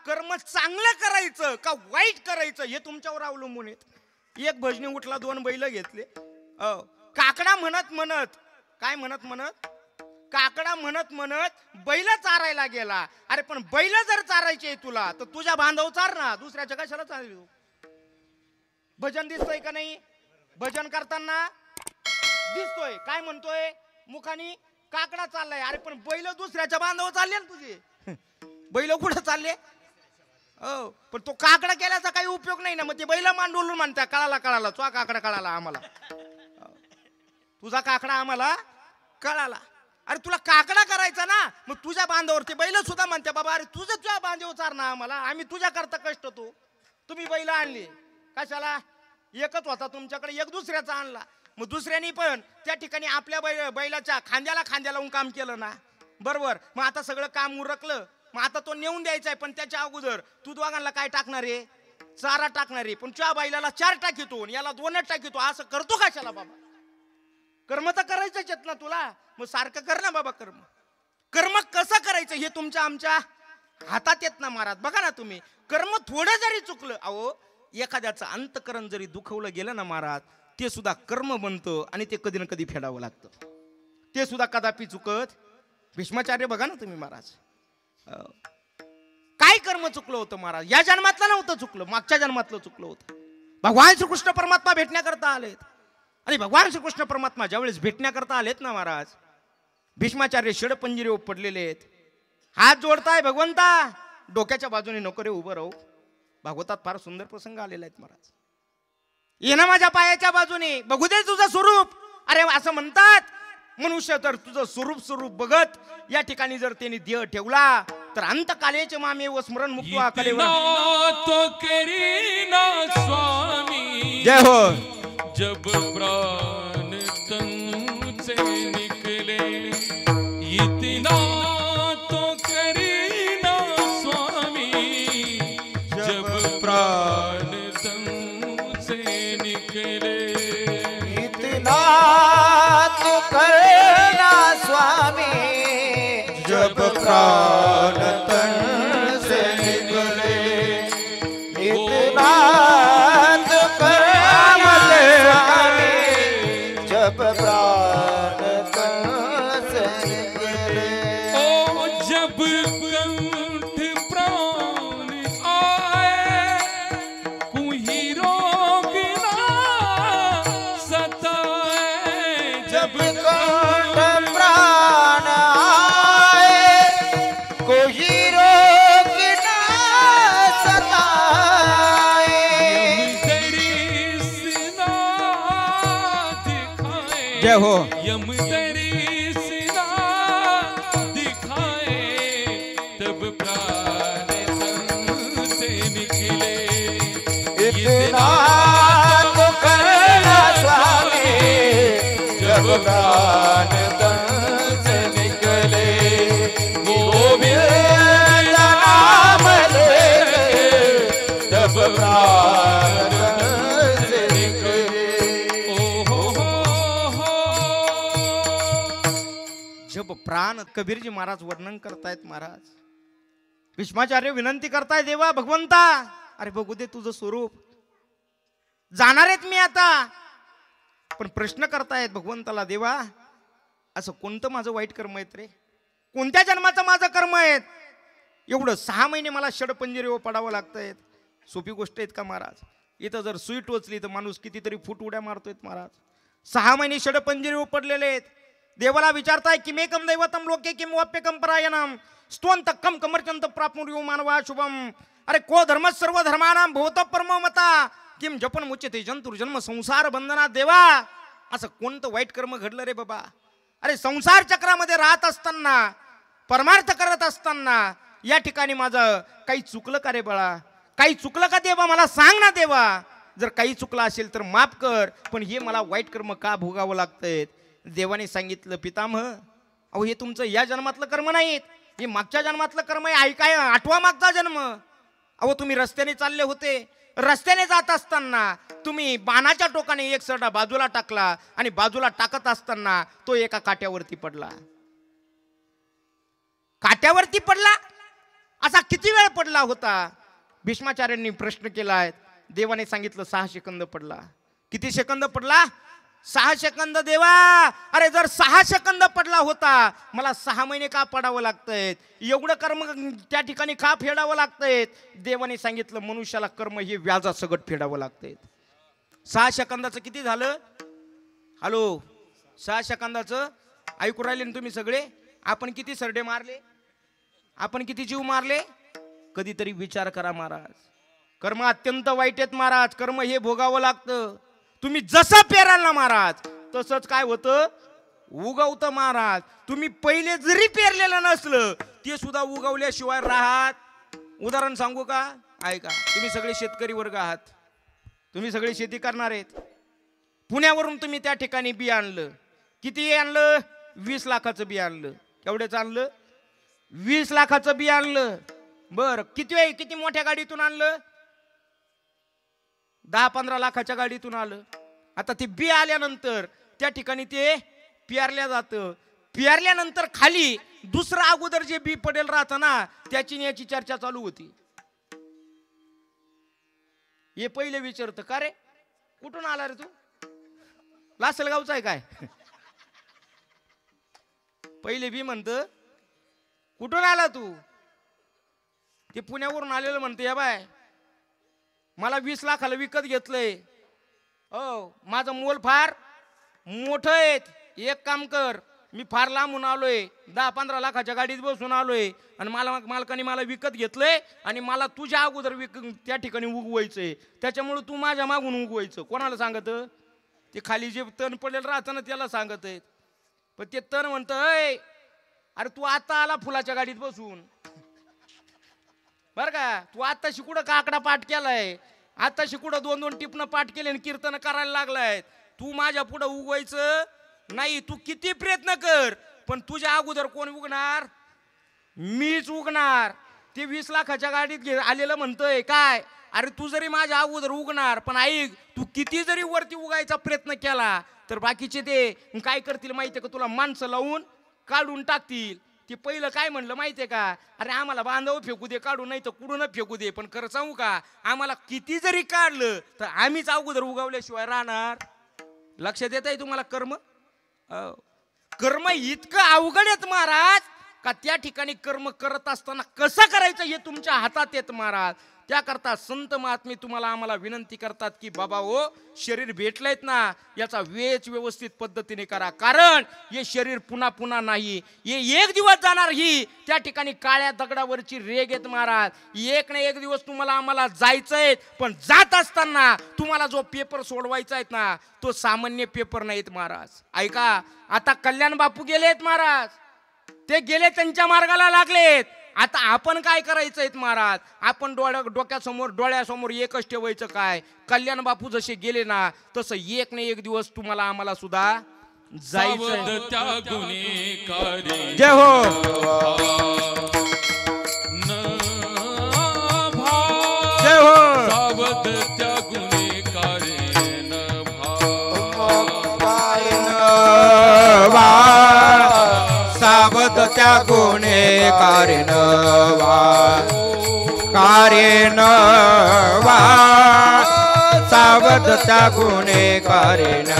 कर्म चांगलं करायचं का वाईट करायचं हे तुमच्यावर अवलंबून आहे. एक भजनी उठला, 2 बैल घेतले. काकडा म्हणत म्हणत, काय म्हणत म्हणत, काकडा म्हणत म्हणत बैल चारायला गेला. अरे पण बैल जर चारायचे तुला तर तुझ्या बांधव चार ना, दुसऱ्याच्या कशाला चालली तू? भजन दिसतोय का नाही? भजन करताना दिसतोय, काय म्हणतोय मुखानी? काकडा चाललाय. अरे पण बैल दुसऱ्याच्या बांधव चालले ना तुझे. बैल कुठं चालले? हो, पण तो काकडा केल्याचा काही उपयोग नाही ना. मग ते बैल मांडवून म्हणता कळाला कळाला, तुझा काकडा कळाला आम्हाला, तुझा काकडा आम्हाला कळाला. अरे तुला काकडा करायचा ना, मग तुझ्या बांधावरती बैल सुद्धा म्हणते बाबा अरे तुझ्या बांधव चार ना आम्हाला, आम्ही तुझ्या करता कष्ट तो. तुम्ही बैल आणली कशाला? एकच होता तुमच्याकडे, एक दुसऱ्याचा आणला. मग दुसऱ्यानी पण त्या ठिकाणी आपल्या बैलाच्या खांद्याला लावून काम केलं ना, बरोबर. मग आता सगळं काम उरकलं, मग आता तो नेऊन द्यायचा आहे. पण त्याच्या अगोदर तू दोघांना काय टाकणार आहे? चारा टाकणार आहे. पण तुझ्या बैलाला 4 टाकीतो, याला 2च टाकीतो. असं करतो कशाला बाबा? कर्म तर करायचंच आहेत ना तुला, मग सारखं कर ना बाबा कर्म. कर्म कसं करायचं हे तुमच्या आमच्या हातात येत ना महाराज. बघा ना तुम्ही, कर्म थोडं जरी चुकलं, अहो एखाद्याचं अंतकरण जरी दुखवलं गेलं ना महाराज, ते सुद्धा कर्म बनतं आणि ते कधी ना कधी फेडावं लागतं. ते सुद्धा कदापि चुकत. भीष्माचार्य बघा ना तुम्ही महाराज, काय कर्म चुकलं होतं महाराज? या जन्मातलं नव्हतं चुकलं, मागच्या जन्मातलं चुकलं होतं. भगवान श्रीकृष्ण परमात्मा भेटण्याकरता आलेत. आणि भगवान श्रीकृष्ण परमात्मा ज्यावेळेस भेटण्याकरता आलेत ना महाराज, भीष्माचार्य षडपंजिरीवर पडलेले आहेत. हात जोडताय, भगवंता डोक्याच्या बाजूने नको रे उभं राहू. भागवतात फार सुंदर प्रसंग आलेला आहेत महाराज. ये ना माझ्या पायाच्या बाजूने, बघू दे तुझं स्वरूप. अरे असं म्हणतात मनुष्य तर तुझं स्वरूप बघत या ठिकाणी जर त्यांनी देह ठेवला तर अंतकालेचे मामे व स्मरण मुक्त कलेवर तो करीना स्वामी. जय हो. जब प्राण तन से निकले, इतना तो करीना स्वामी. जब प्राण तन से निकले, इतना तो करना स्वामी. जब प्राण तन से निकले, इतना तो करना स्वामी. जब प्राण तन से निकले. ओ जब कंठ प्राण आए, कोई रोग ना सताए. जब कंठ प्राण आए, कोई रोग ना सताए. दरिसना दिखाए. जय हो. यम दरिसना दिखाए, तब प्राण तन से निकले. इतना तो करना स्वामी. जब प्राण तन से निकले, गोविंद नाम ले, जब प्राण तन से निकले. जब प्राण, कबीरजी महाराज वर्णन करतायत महाराज. भीष्माचार्य विनंती करताय देवा भगवंता, अरे बघू दे तुझं स्वरूप. जाणार आहेत मी आता, पण प्रश्न करतायत भगवंताला, देवा असं कोणतं माझं वाईट कर्म आहेत रे? कोणत्या जन्माचं माझं कर्म आहेत? एवढं 6 महिने मला षडपंजिरीवर पडावं लागतंय. सोपी गोष्ट आहेत का महाराज? इथं जर सुई टोचली तर माणूस कितीतरी फूट उड्या मारतोय महाराज. 6 महिने षडपंजिरीवर पडलेले आहेत. देवाला विचारताय किमेकम दैवतम लोके किम वाप्यकम परायणम स्तोंत कम कमरचंत प्राप्नुर्यो मानवा शुभम. अरे को धर्म सर्व धर्मानाम भवत परमो मता किम जपन मुच्यते जंतुर जन्म संसार बंधनात. देवा असं कोणतं वाईट कर्म घडलं रे बाबा? अरे संसार चक्रामध्ये राहत असताना, परमार्थ करत असताना या ठिकाणी माझं काही चुकलं का रे बाळा? काही चुकलं का देवा? मला सांग ना देवा. जर काही चुकलं असेल तर माफ कर, पण हे मला वाईट कर्म का भोगावं लागतंय? देवाने सांगितलं, पितामह अहो हे तुमचं या जन्मातलं कर्म नाहीत, हे मागच्या जन्मातलं कर्म आहे. ऐकाय 8वा मागचा जन्म. अहो तुम्ही रस्त्याने चालले होते, रस्त्याने जात असताना तुम्ही बाणाच्या टोकाने एक सरडा बाजूला टाकला आणि बाजूला टाकत असताना तो एका काट्यावरती पडला. काट्यावरती पडला. असा किती वेळ पडला होता? भीष्माचार्यांनी प्रश्न केलाय. देवाने सांगितलं 6 सेकंद पडला. किती सेकंद पडला? 6 सेकंद. देवा, अरे जर 6 सेकंद पडला होता, मला 6 महिने का पडावं लागतंय? एवढं कर्म त्या ठिकाणी का फेडावं लागतंय? देवाने सांगितलं मनुष्याला कर्म हे व्याजासकट फेडावं लागतंय. 6 सेकंदाचं किती झालं? हॅलो, 6 सेकंदाचं ऐकू राहिले ना तुम्ही सगळे? आपण किती सरडे मारले? आपण किती जीव मारले? कधीतरी विचार करा महाराज. कर्म अत्यंत वाईट आहेत महाराज. कर्म हे भोगावं लागतं. तुम्ही जसं पेराल ना महाराज, तसंच काय होतं? उगवतं महाराज. तुम्ही पहिले जरी पेरलेलं नसलं, ते सुद्धा उगवल्याशिवाय राहत. उदाहरण सांगू का? ऐका. तुम्ही सगळे शेतकरी वर्ग आहात. तुम्ही सगळे शेती करणार आहेत. पुण्यावरून तुम्ही त्या ठिकाणी बी आणलं. किती आणलं? 20 लाखाचं बी आणलं. केवढ्याचं आणलं? 20 लाखाचं बी आणलं. बर, किती मोठ्या गाडीतून आणलं? 10-15 लाखाच्या गाडीतून आलं. आता ते बी आल्यानंतर त्या ठिकाणी ते पेरल्या जातं. पेरल्यानंतर खाली दुसरं अगोदर जे बी पडेल राहतं ना, त्याची याची चर्चा चालू होती. हे पहिले विचारतं, का रे कुठून आला रे तू? लासलगावचा आहे काय? पहिले बी म्हणतं कुठून आला तू? ते पुण्यावरून आलेलं म्हणते, या बाय मला 20 लाखाला विकत घेतलंय. हो, माझं मोल फार मोठं आहे. एक काम कर, मी फार लांबून आलोय, 10-15 लाखाच्या गाडीत बसून आलोय आणि मालकाने मला विकत घेतलंय आणि मला तुझ्या अगोदर त्या ठिकाणी उगवायचंय. त्याच्यामुळे तू माझ्या मागून उगवायचं. कोणाला सांगत? ते खाली जे तण पडलेलं राहतं ना त्याला सांगत आहेत. पण ते तण म्हणतं, अरे तू आता आला फुलाच्या गाडीत बसून, बर का? तू आताशी कुठं काकडा पाठ केलाय, आताशी कुठं 2-2 टिपणं पाठ केले आणि कीर्तन करायला लागलाय. तू माझ्या पुढं उगवायचं नाही. तू किती प्रयत्न कर, पण तुझ्या अगोदर कोण उगणार? मीच उगणार. ते 20 लाखाच्या गाडीत आलेलं म्हणतोय काय, अरे तू जरी माझ्या अगोदर उगणार, पण ऐक, तू किती जरी वरती उगायचा प्रयत्न केला तर बाकीचे ते काय करतील माहितीये का? तुला माणसं लावून काढून टाकतील. ते पहिलं काय म्हणलं माहितीये का? अरे आम्हाला बांधव फेकू दे काढून, नाही तर कुठून फेकू दे, पण खरं सांगू का, आम्हाला किती जरी काढलं तर आम्हीच अगोदर उगवल्याशिवाय राहणार. लक्षात येत आहे तुम्हाला? कर्म इतकं अवघड येत महाराज का त्या ठिकाणी कर्म करत असताना कसं करायचं हे तुमच्या हातात येत महाराज. त्याकरता संत महात्मे तुम्हाला आम्हाला विनंती करतात की बाबा हो, शरीर भेटलंयत ना, याचा वेच व्यवस्थित पद्धतीने करा. कारण हे शरीर पुन्हा पुन्हा नाही, हे एक दिवस जाणार. ही त्या ठिकाणी काळ्या दगडावरची रेग येत महाराज. एक ना एक दिवस तुम्हाला आम्हाला जायचंय, पण जात असताना तुम्हाला जो पेपर सोडवायचा आहे ना, तो सामान्य पेपर नाहीत महाराज. ऐका, आता कल्याण बापू गेलेत महाराज, ते गेले, त्यांच्या मार्गाला लागलेत. आता आपण काय करायचंय महाराज? आपण डोळ्यासमोर एकच ठेवायचं काय? कल्याण बापू जसे गेले ना, तसं एक ना एक दिवस तुम्हाला आम्हाला सुद्धा जायचंय. जय हो. जय हो. सावध त्या गुन्हेगारीन कारेन वा, सावध त्या गुन्हेगारीन.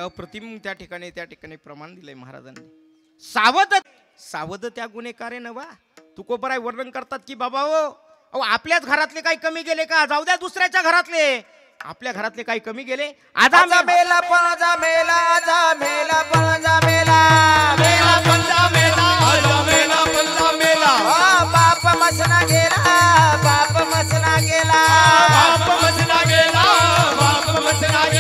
अप्रतिम त्या ठिकाणी प्रमाण दिलंय महाराजांनी. सावध त्या गुन्हेगारे नवा. तुकोबराय वर्णन करतात की बाबा हो, आपल्याच घरातले काही कमी गेले का? जाऊ द्या दुसऱ्याच्या घरातले, आपल्या घरातले काही कमी गेले. आजा मेला पळजा मेला, आजा मेला पळजा मेला, मेला पळजा मेला, आजा मेला पळजा मेला. बाप मसना गेला, बाप मसना गेला, बाप मसना गेला, बाप मसना गेला.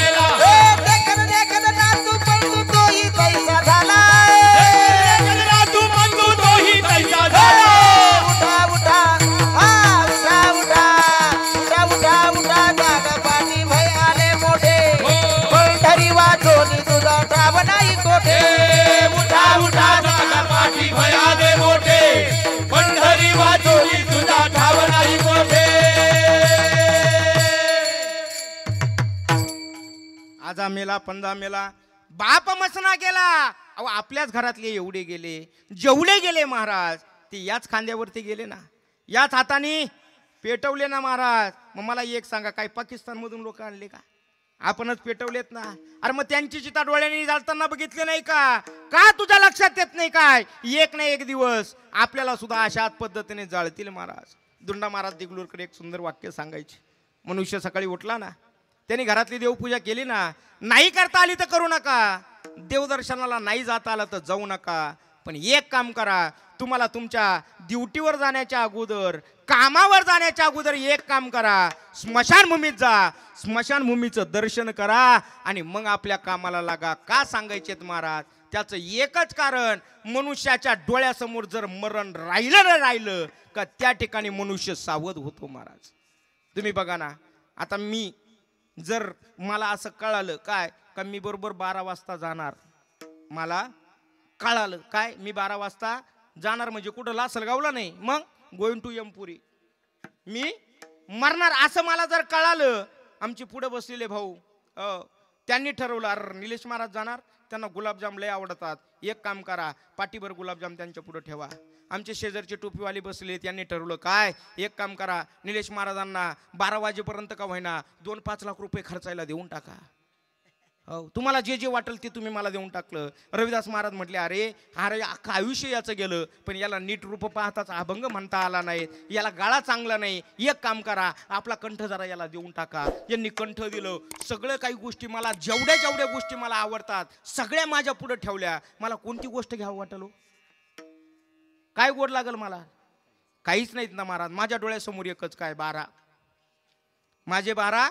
उठा उठा जागा पाठी भयाले मोठे पंढरी वाचोली तुझा ठाव नाही मोठे आजा मेला पंजा मेला बाप मसना गेला. अहो आपल्याच घरातले एवढे गेले जेवढे गेले महाराज ते याच खांद्यावरती गेले ना, याच हाताने पेटवले ना महाराज. मग मला एक सांगा, काय पाकिस्तान मधून लोक आणले का? आपणच पेटवलेत ना. अरे मग त्यांची चिता डोळ्यांनी जाळताना बघितले नाही का? का तुझ्या लक्षात येत नाही काय? एक ना एक दिवस आपल्याला सुद्धा अशाच पद्धतीने जाळतील महाराज. दुंडा महाराज देगलूरकडे एक सुंदर वाक्य सांगायचे. मनुष्य सकाळी उठला ना, त्यांनी घरातली देवपूजा केली ना, नाही करता आली तर करू नका, देवदर्शनाला नाही जाता आलं तर जाऊ नका, पण एक काम करा, तुम्हाला तुमच्या ड्युटीवर जाण्याच्या अगोदर, कामावर जाण्याच्या अगोदर एक काम करा, स्मशानभूमीत जा, स्मशानभूमीचं दर्शन करा आणि मग आपल्या कामाला लागा. का सांगायचेत महाराज? त्याचं एकच कारण, मनुष्याच्या डोळ्यासमोर जर मरण राहिलं ना राहिलं का त्या ठिकाणी मनुष्य सावध होतो महाराज. तुम्ही बघा ना, आता मी जर मला असं कळालं काय का मी बरोबर 12 वाजता जाणार, मला कळालं काय मी 12 वाजता जाणार म्हणजे कुठं लासलगावला नाही, मग गोइंग टू एमपुरी मी मरणार असं मला जर कळालं, आमची पुढे बसलेले भाऊ त्यांनी ठरवलं अरे निलेश महाराज जाणार, त्यांना गुलाबजाम लय आवडतात, एक काम करा पाठीभर गुलाबजाम त्यांच्या पुढे ठेवा. आमचे शेजारचे टोपीवाले बसले, त्यांनी ठरवलं काय एक काम करा निलेश महाराजांना 12 वाजेपर्यंत का होईना 2-5 लाख रुपये खर्चायला देऊन टाका. हो तुम्हाला जे जे वाटेल ते तुम्ही मला देऊन टाकलं. रविदास महाराज म्हटले अरे अरे अख्खं आयुष्य याचं गेलं, पण याला नीट रूप पाहताच अभंग म्हणता आला नाही, याला गाळा चांगला नाही, एक काम करा आपला कंठ जरा याला देऊन टाका. यांनी कंठ दिलं. सगळं काही गोष्टी मला जेवढ्या गोष्टी मला आवडतात सगळ्या माझ्या पुढे ठेवल्या. मला कोणती गोष्ट घ्यावं वाटलं? काय गोड लागल मला? काहीच नाहीत ना महाराज. माझ्या डोळ्यासमोर एकच काय 12. माझे 12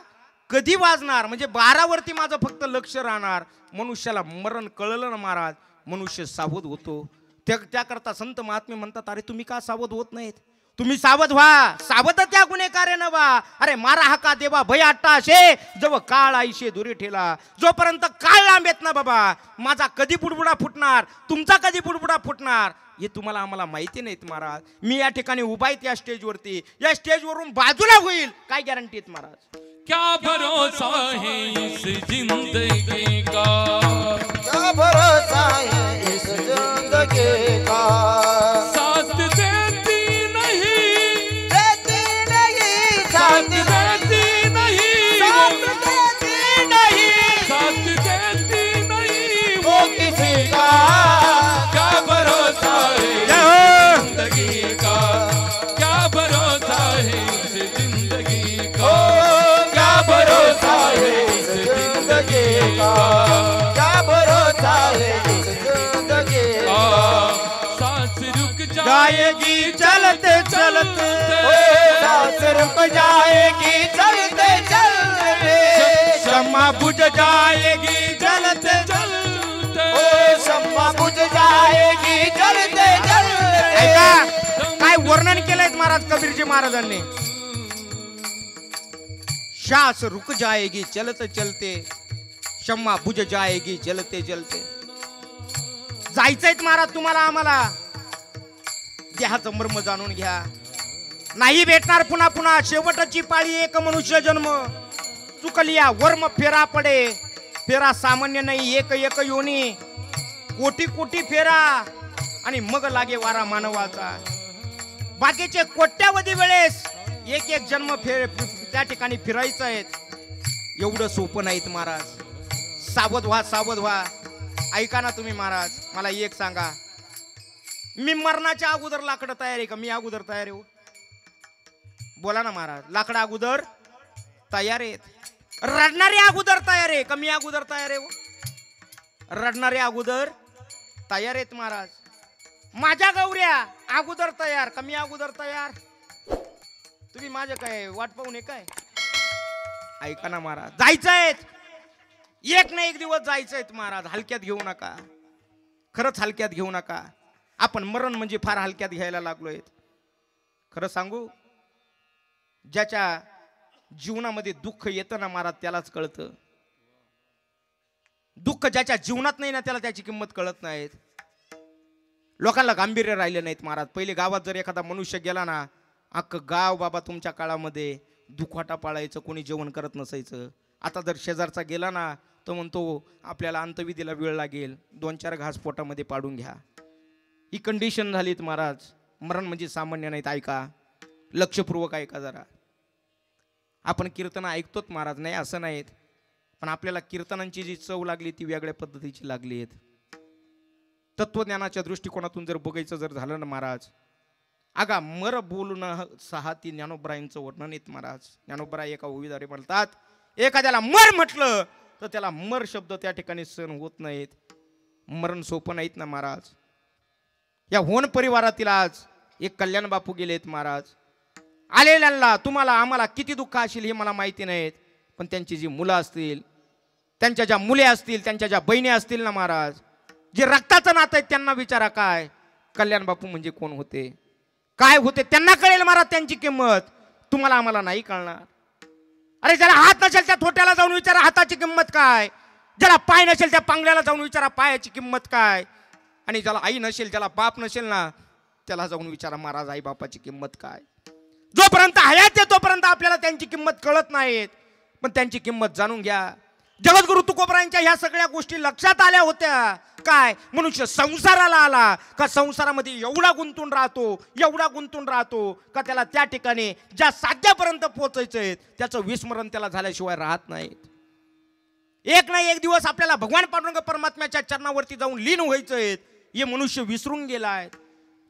कधी वाजणार म्हणजे 12 वरती माझं फक्त लक्ष राहणार. मनुष्याला मरण कळलं ना महाराज, मनुष्य सावध होतो. त्याकरता संत महात्मे म्हणतात अरे तुम्ही का सावध होत नाहीत? तुम्ही सावध व्हा, सावध त्या गुन्हेगारे नवा. अरे मारा हाका देवा भय अट्टाशे, जव काळ आईशे दुरी ठेला. जोपर्यंत काळ लांब येत ना बाबा, माझा कधी बुडबुडा फुटणार, तुमचा कधी बुडबुडा फुटणार हे तुम्हाला आम्हाला माहिती नाहीत महाराज. मी या ठिकाणी उभा आहे त्या स्टेजवरती, या स्टेजवरून बाजूला होईल काय गॅरंटी आहेत महाराज? क्या भरोसा है इस जिंदगी का, क्या भरोसा है इस जिंदगी का, साथ देती नहीं, देती नहीं, साथ देती नहीं, साथ देती नहीं, साथ देती नहीं वो किसी का. क्या भरोसा है जिंदगी का, क्या भरोसा है इस जिंदगी का, क्या भरोसा है इस जिंदगी का, क्या भरोसा है इस जिंदगी का. सांस रुक जाएगी चलते चलते, सांस रुक जाएगी चलते चलते, क्षमा बुझ जाएगी चलते चलते, शम्मा बुझ जाएगी चलते चलते. ऐका काय वर्णन केलंय महाराज कबीरजी महाराजांनी. श्वास रुक जाएगी चलते चलते, क्षमा बुझ जाएगी चलते चलते. जायचंय महाराज तुम्हाला आम्हाला. देहाचं मर्म जाणून घ्या. नाही भेटणार पुन्हा पुन्हा, शेवटची पाळी एक मनुष्य जन्म. चुकलिया वर्म फेरा पडे, फेरा सामान्य नाही एक एक योनी, कोटी कोटी फेरा आणि मग लागे वारा मानवाचा. बाकीचे कोट्यावधी वेळेस एक एक जन्म त्या ठिकाणी फिरायचं आहे. एवढं सोपं नाहीत महाराज. सावध व्हा, सावध व्हा. ऐका ना तुम्ही महाराज, मला एक सांगा, मी मरणाच्या अगोदर लाकडं तयार आहे का? मी अगोदर तयार आहे हो? बोला ना महाराज. लाकडं अगोदर तयार आहेत. रडणारे अगोदर तयार आहे का? मी अगोदर तयार आहे हो? रडणारे अगोदर तयार आहेत महाराज. माझ्या गौऱ्या अगोदर तयार का? मी अगोदर तयार. तुम्ही माझं काय वाट पाहू नये काय? ऐका ना महाराज, जायचंय एक ना एक दिवस जायचंय महाराज. हलक्यात घेऊ नका, खरंच हलक्यात घेऊ नका. आपण मरण म्हणजे फार हलक्यात घ्यायला लागलोय. खरं सांगू, ज्याच्या जीवनामध्ये दुःख येतं ना महाराज त्यालाच कळतं. दुःख ज्याच्या जीवनात नाही ना त्याला त्याची किंमत कळत नाहीत. लोकांना गांभीर्य राहिले नाहीत महाराज. पहिले गावात जर एखादा मनुष्य गेला ना, अख्खं गाव बाबा तुमच्या काळामध्ये दुखवाटा पाळायचं, कोणी जेवण करत नसायचं. आता जर शेजारचा गेला ना तो म्हणतो आपल्याला अंतविधीला वेळ लागेल, 2-4 घास पोटामध्ये पाडून घ्या. ही कंडिशन झालीत महाराज. मरण म्हणजे सामान्य नाहीत. ऐका, लक्षपूर्वक ऐका जरा. आपण कीर्तनं ऐकतोच महाराज, नाही असं नाहीत, पण आपल्याला कीर्तनांची जी चव लागली ती वेगळ्या पद्धतीची लागली आहेत. तत्वज्ञानाच्या दृष्टिकोनातून जर बघायचं जर झालं ना महाराज, अगा मर बोलून सहा ती ज्ञानोबरायांचं वर्णन येत महाराज. ज्ञानोबराय एका ओवीद्वारे म्हणतात, एखाद्याला मर म्हटलं तर त्याला मर शब्द त्या ठिकाणी सहन होत नाहीत. मरण सोपं नाहीत ना महाराज. या होन परिवारातील आज एक कल्याण बापू गेलेत महाराज. आलेल्यांना तुम्हाला आम्हाला किती दुःख असेल हे मला माहिती नाहीत, पण त्यांची जी मुलं असतील, त्यांच्या ज्या मुले असतील, त्यांच्या ज्या बहिणी असतील ना महाराज, जे रक्ताचं नातं आहे त्यांना विचारा काय कल्याण बापू म्हणजे कोण होते, काय होते, त्यांना कळेल महाराज त्यांची किंमत. तुम्हाला आम्हाला नाही कळणार. अरे ज्याला हात नसेल त्या थोट्याला जाऊन विचारा हाताची किंमत काय, ज्याला पाय नसेल त्या पांगल्याला जाऊन विचारा पायाची किंमत काय, आणि ज्याला आई नसेल, ज्याला बाप नसेल ना त्याला जाऊन विचारा महाराज आई बापाची किंमत काय. जोपर्यंत हयात आहे तोपर्यंत आपल्याला त्यांची किंमत कळत नाहीत, पण त्यांची किंमत जाणून घ्या. जगद्गुरु तुकोबरायांच्या ह्या सगळ्या गोष्टी लक्षात आल्या होत्या. काय मनुष्य संसाराला आला का संसारामध्ये एवढा गुंतून राहतो का त्याला त्या ठिकाणी ज्या साध्यापर्यंत पोहोचायचंय त्याचं विस्मरण त्याला झाल्याशिवाय राहत नाहीत. एक ना एक दिवस आपल्याला भगवान पांडुरंग परमात्म्याच्या चरणावरती जाऊन लीन व्हायचंय, हे मनुष्य विसरून गेलाय.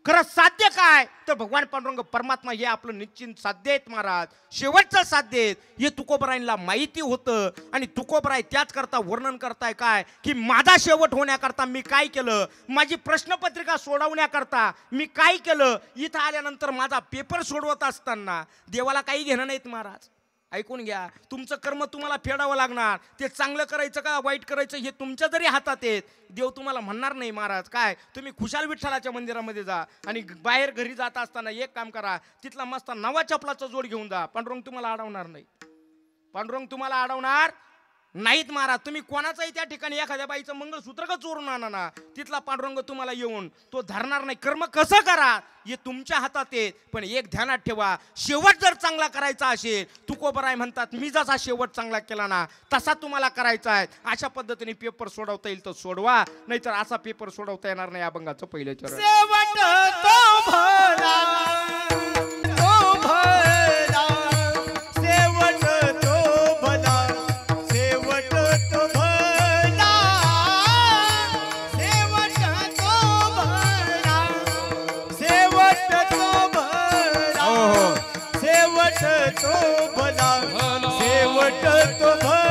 खरं साध्य काय तर भगवान पांडुरंग परमात्मा हे आपलं निश्चित साध्य आहेत महाराज, शेवटचं साध्य आहेत हे तुकोबरायांना माहिती होतं. आणि तुकोबराय त्याच करता वर्णन करताय काय की माझा शेवट होण्याकरता मी काय केलं, माझी प्रश्नपत्रिका सोडवण्याकरता मी काय केलं. इथं आल्यानंतर माझा पेपर सोडवत असताना देवाला काही घेणं नाहीत महाराज. ऐकून घ्या, तुमचं कर्म तुम्हाला फेडावं लागणार. ते चांगलं करायचं का वाईट करायचं हे तुमच्या जरी हातात आहेत. देव तुम्हाला म्हणणार नाही महाराज काय तुम्ही खुशाल विठ्ठलाच्या मंदिरामध्ये जा आणि बाहेर घरी जात असताना एक काम करा, तिथला मस्त नवा चपलाचा जोड घेऊन जा. पांडुरंग तुम्हाला अडवणार नाही. पांडुरंग तुम्हाला अडवणार नाहीत महाराज. तुम्ही कोणाचाही त्या ठिकाणी एखाद्या बाईचं मंगळसूत्र का चोरून आणा ना, तिथला पांडुरंग तुम्हाला येऊन तो धरणार नाही. कर्म कसं करा हे तुमच्या हातात आहे, पण एक ध्यानात ठेवा, शेवट जर चांगला करायचा असेल, तुकोबराय म्हणतात मी जसा शेवट चांगला केला ना तसा तुम्हाला करायचा आहे. अशा पद्धतीने पेपर सोडवता येईल तर सोडवा, नाहीतर असा पेपर सोडवता येणार नाही. अभंगाचं पहिलं चरण. शेवट तो भला, तो भला, शेवट तो भला, शेवट तो भला, शेवट तो भला, शेवट तो भला, शेवट तो भला, शेवट तो भला,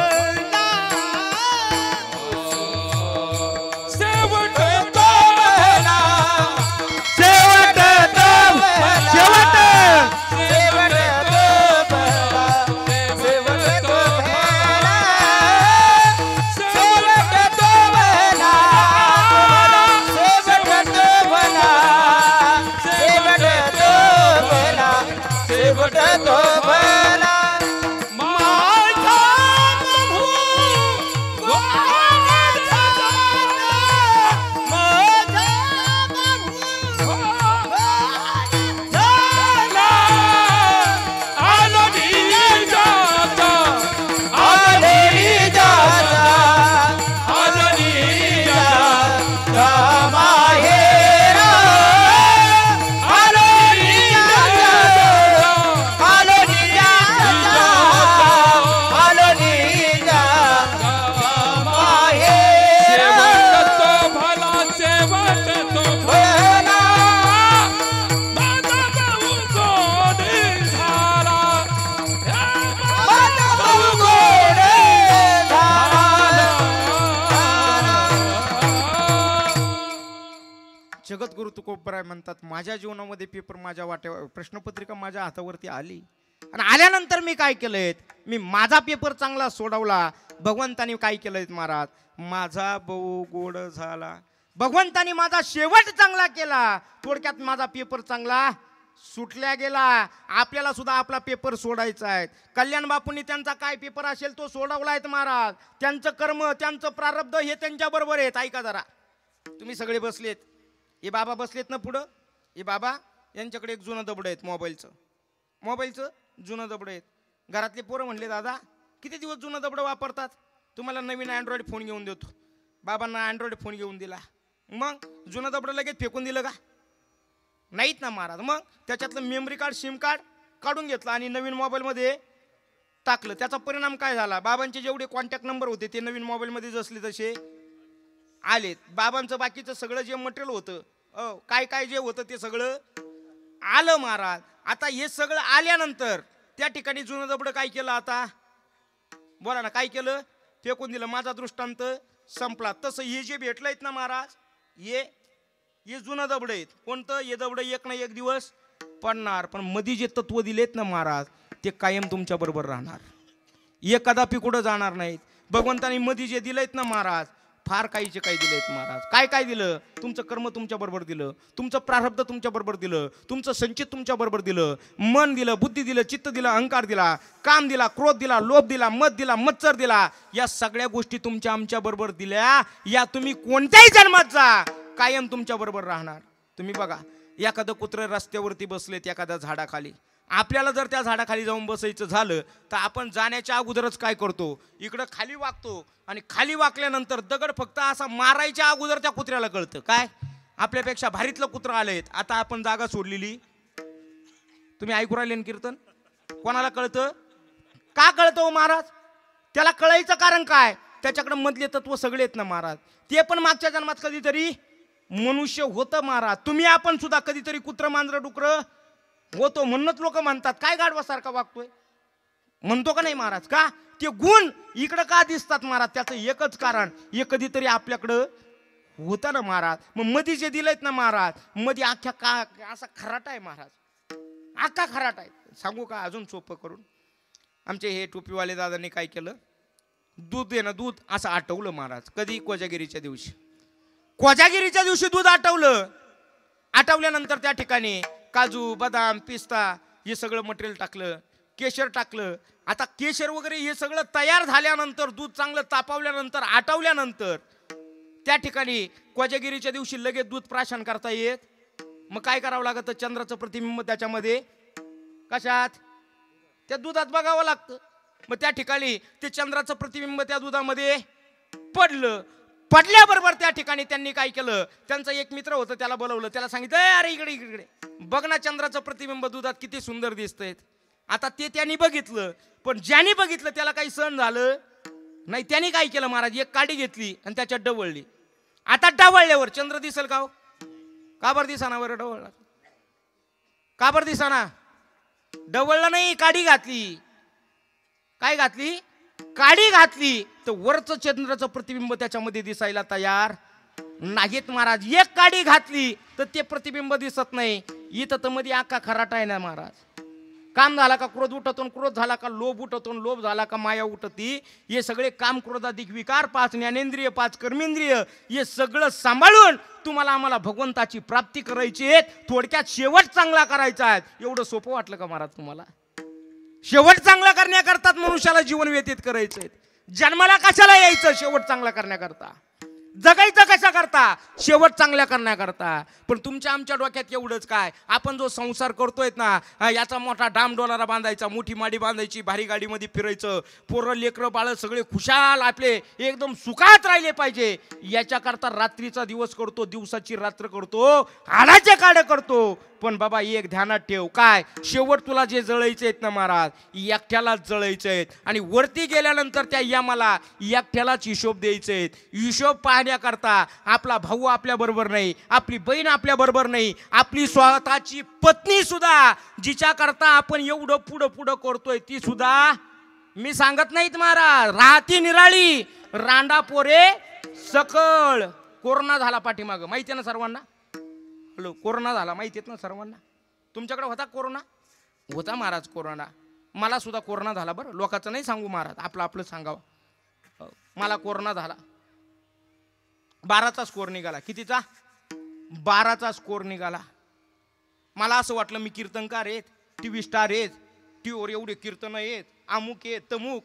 शेवट तो भला, शेवट तो भला, शेवट तो भला, शेवट तो भला, शेवट तो भला, शेवट तो भला, शेवट तो भला, शेवट तो भला. माझा प्रभू माझा झाला, आलोनी जाता, आलोनी जाता, आलोनी जाता माहेरा, आलोनी जाता, आलोनी जाता, आलोनी जाता माहेरा. भला शेवट तो भला, माझा भाऊ गोड झाला, माझा भाऊ गोड झाला. जगद्गुरु तुकोबराय म्हणतात माझ्या जीवनामध्ये पेपर माझ्या वाट्यावर, प्रश्नपत्रिका माझ्या हातावरती आली आणि आल्यानंतर मी काय केलंय, मी माझा पेपर चांगला सोडवला. भगवंतानी काय केलंय महाराज, माझा भाऊ गोड झाला. भगवंतानी माझा शेवट चांगला केला. थोडक्यात माझा पेपर चांगला सुटल्या गेला. आपल्याला सुद्धा आपला पेपर सोडायचा आहे. कल्याण बापूंनी त्यांचा काय पेपर असेल तो सोडवलाय महाराज. त्यांचं कर्म त्यांचं प्रारब्ध हे त्यांच्या बरोबर आहेत. ऐका जरा, तुम्ही सगळे बसलेत, हे बाबा बसलेत ना पुढं, हे बाबा यांच्याकडे एक जुनं दबडं आहेत मोबाईलचं जुनं दबडं आहेत. घरातले पोरं म्हणले दादा किती दिवस जुनं दबडं वापरतात, तुम्हाला नवीन अँड्रॉइड फोन घेऊन देतो. बाबांना अँड्रॉइड फोन घेऊन दिला. मग जुनं दबडं लगेच फेकून दिलं का? नाहीत ना महाराज. मग त्याच्यातलं मेमरी कार्ड सिम कार्ड काढून घेतलं आणि नवीन मोबाईलमध्ये टाकलं. त्याचा परिणाम काय झाला? बाबांचे जेवढे कॉन्टॅक्ट नंबर होते ते नवीन मोबाईलमध्ये जसले तसे आलेत. बाबांचं बाकीचं सगळं जे मटेरियल होतं, काय काय जे होतं ते सगळं आलं महाराज. आता हे सगळं आल्यानंतर त्या ठिकाणी जुनं दबडं काय केलं? आता बोला ना, काय केलं? फेकून दिलं. माझा दृष्टांत संपला. तसं हे जे भेटलंयत ना महाराज, हे जुनं दबडं आहेत. कोणतं? हे दबडं एक ना एक दिवस पडणार, पण मध्ये जे तत्व दिलेत ना महाराज ते कायम तुमच्या बरोबर राहणार. हे कदापि कुठं जाणार नाहीत. भगवंतानी मध्ये जे दिलेत ना महाराज, फार काहीचे काही दिलेत महाराज. काय काय दिलं? तुमचं कर्म तुमच्या बरोबर दिलं, तुमचं प्रारब्ध तुमच्या बरोबर दिलं, तुमचं संचित तुमच्या बरोबर दिलं, मन दिलं, बुद्धी दिलं, चित्त दिलं, अहंकार दिला, काम दिला, क्रोध दिला, लोभ दिला, मद दिला, मत्सर दिला. या सगळ्या गोष्टी तुमच्या आमच्या बरोबर दिल्या. या तुम्ही कोणत्याही जन्मात जा, कायम तुमच्या बरोबर राहणार. तुम्ही बघा, एखादं कुत्रं रस्त्यावरती बसलेत एखाद्या झाडाखाली. आपल्याला जर त्या झाडाखाली जाऊन बसायचं झालं तर आपण जाण्याच्या अगोदरच काय करतो? इकडं खाली वागतो आणि खाली वाकल्यानंतर दगड फक्त असा मारायच्या अगोदर त्या कुत्र्याला कळतं काय आपल्यापेक्षा भारीतलं कुत्रं आलंय. आता आपण जागा सोडलेली. तुम्ही ऐकू राहिले ना कीर्तन? कोणाला कळतं? का कळतं हो महाराज? त्याला कळायचं कारण काय? त्याच्याकडे मधले तत्व सगळे आहेत ना महाराज. ते पण मागच्या जन्मात कधीतरी मनुष्य होतं महाराज. तुम्ही आपण सुद्धा कधीतरी कुत्रं मांजरं डुकरं होतो. म्हणूनच लोक म्हणतात काय गाढवासारखा वागतोय, म्हणतो का नाही महाराज? का ते गुण इकडं का दिसतात महाराज? त्याचं एकच कारण, हे कधीतरी आपल्याकडं होतं ना महाराज. मग मध्ये जे दिलेत ना महाराज, मध्ये अख्ख्या का असा खराटा आहे महाराज, अख्खा खराटा आहे. सांगू का अजून सोपं करून? आमचे हे टोपीवाले दादांनी काय केलं? दूध आहे ना, दूध असं आटवलं महाराज. कधी? कोजागिरीच्या दिवशी. कोजागिरीच्या दिवशी दूध आटवलं. आटवल्यानंतर त्या ठिकाणी काजू, बदाम, पिस्ता हे सगळं मटेरियल टाकलं, केशर टाकलं. आता केशर वगैरे हे सगळं तयार झाल्यानंतर, दूध चांगलं तापवल्यानंतर, आटवल्यानंतर त्या ठिकाणी कोजागिरीच्या दिवशी लगेच दूध प्राशन करता येत. मग काय करावं लागतं? चंद्राचं प्रतिबिंब त्याच्यामध्ये, कशात? त्या दुधात बघावं लागतं. मग त्या ठिकाणी ते चंद्राचं प्रतिबिंब त्या दुधामध्ये पडलं. पडल्याबरोबर त्या ठिकाणी त्यांनी काय केलं? त्यांचा एक मित्र होता, त्याला बोलवलं. त्याला सांगितलं, अरे इकडे इकडे बघ ना, चंद्राचं प्रतिबिंब दुधात किती सुंदर दिसतंय. आता ते त्यांनी बघितलं, पण ज्यांनी बघितलं त्याला काही सहन झालं नाही. त्यांनी काय केलं महाराज? एक काडी घेतली आणि त्याच्यात डवळली. आता डवळल्यावर चंद्र दिसेल का हो? का बरं दिसाना? बरं डवळला का बरं दिसाना? डवळलं नाही, काडी घातली. काय घातली? काडी घातली. तर वरचं चंद्राचं प्रतिबिंब त्याच्यामध्ये दिसायला तयार नाहीत महाराज. एक काडी घातली तर ते प्रतिबिंब दिसत नाही. इथं तर मध्ये अख्खा खराटा आहे ना महाराज. काम झाला का क्रोध उठतो, क्रोध झाला का लोभ उठतो, लोभ झाला का माया उठती. हे सगळे काम क्रोधाधिक विकार, 5 ज्ञानेंद्रिय, 5 कर्मेंद्रिय, हे सगळं सांभाळून तुम्हाला आम्हाला भगवंताची प्राप्ती करायची आहे. थोडक्यात शेवट चांगला करायचा आहे. एवढं सोपं वाटलं का महाराज तुम्हाला? शेवट चांगला करण्याकरता मनुष्याला जीवन व्यतीत करायचंय. जन्माला कशाला यायचं? शेवट चांगला करण्याकरता. जगायचं कशा करता? शेवट चांगल्या करण्याकरता. पण तुमच्या आमच्या डोक्यात एवढंच काय? आपण जो संसार करतोय ना, याचा मोठा डामडोलारा बांधायचा, मोठी माडी बांधायची, भारी गाडीमध्ये फिरायचं, पोरं लेकरं बाळ सगळे खुशाल आपले एकदम सुखात राहिले पाहिजे, याच्याकरता रात्रीचा दिवस करतो, दिवसाची रात्र करतो, हाडाचे काढ करतो. पण बाबा एक ध्यानात ठेव, काय शेवट तुला जे जळायचे आहेत ना महाराज, एकट्यालाच जळायचे आहेत. आणि वरती गेल्यानंतर त्या यमाला एकट्यालाच हिशोब द्यायचे आहेत. हिशोब पाहण्याकरता आपला भाऊ आपल्या बरोबर नाही, आपली बहीण आपल्या बरोबर नाही, आपली स्वतःची पत्नी सुद्धा जिच्याकरता आपण एवढं पुढं पुढं करतोय ती सुद्धा मी सांगत नाहीत महाराज, राहती निराळी, रांडा पोरे सकळ. कोरोना झाला पाठीमागं, माहिती आहे ना सर्वांना? हॅलो, कोरोना झाला माहिती आहेत ना सर्वांना? तुमच्याकडे होता कोरोना? होता महाराज कोरोना. मला सुद्धा कोरोना झाला. बरं, लोकांचं नाही सांगू महाराज, आपलं आपलं सांगावं. मला कोरोना झाला. 12चा स्कोर निघाला. कितीचा? 12चा स्कोर निघाला. मला असं वाटलं मी कीर्तनकार आहेत, टीव्ही स्टार आहेत, टीव्हीवर एवढे कीर्तन आहेत, अमुक आहेत तमुक,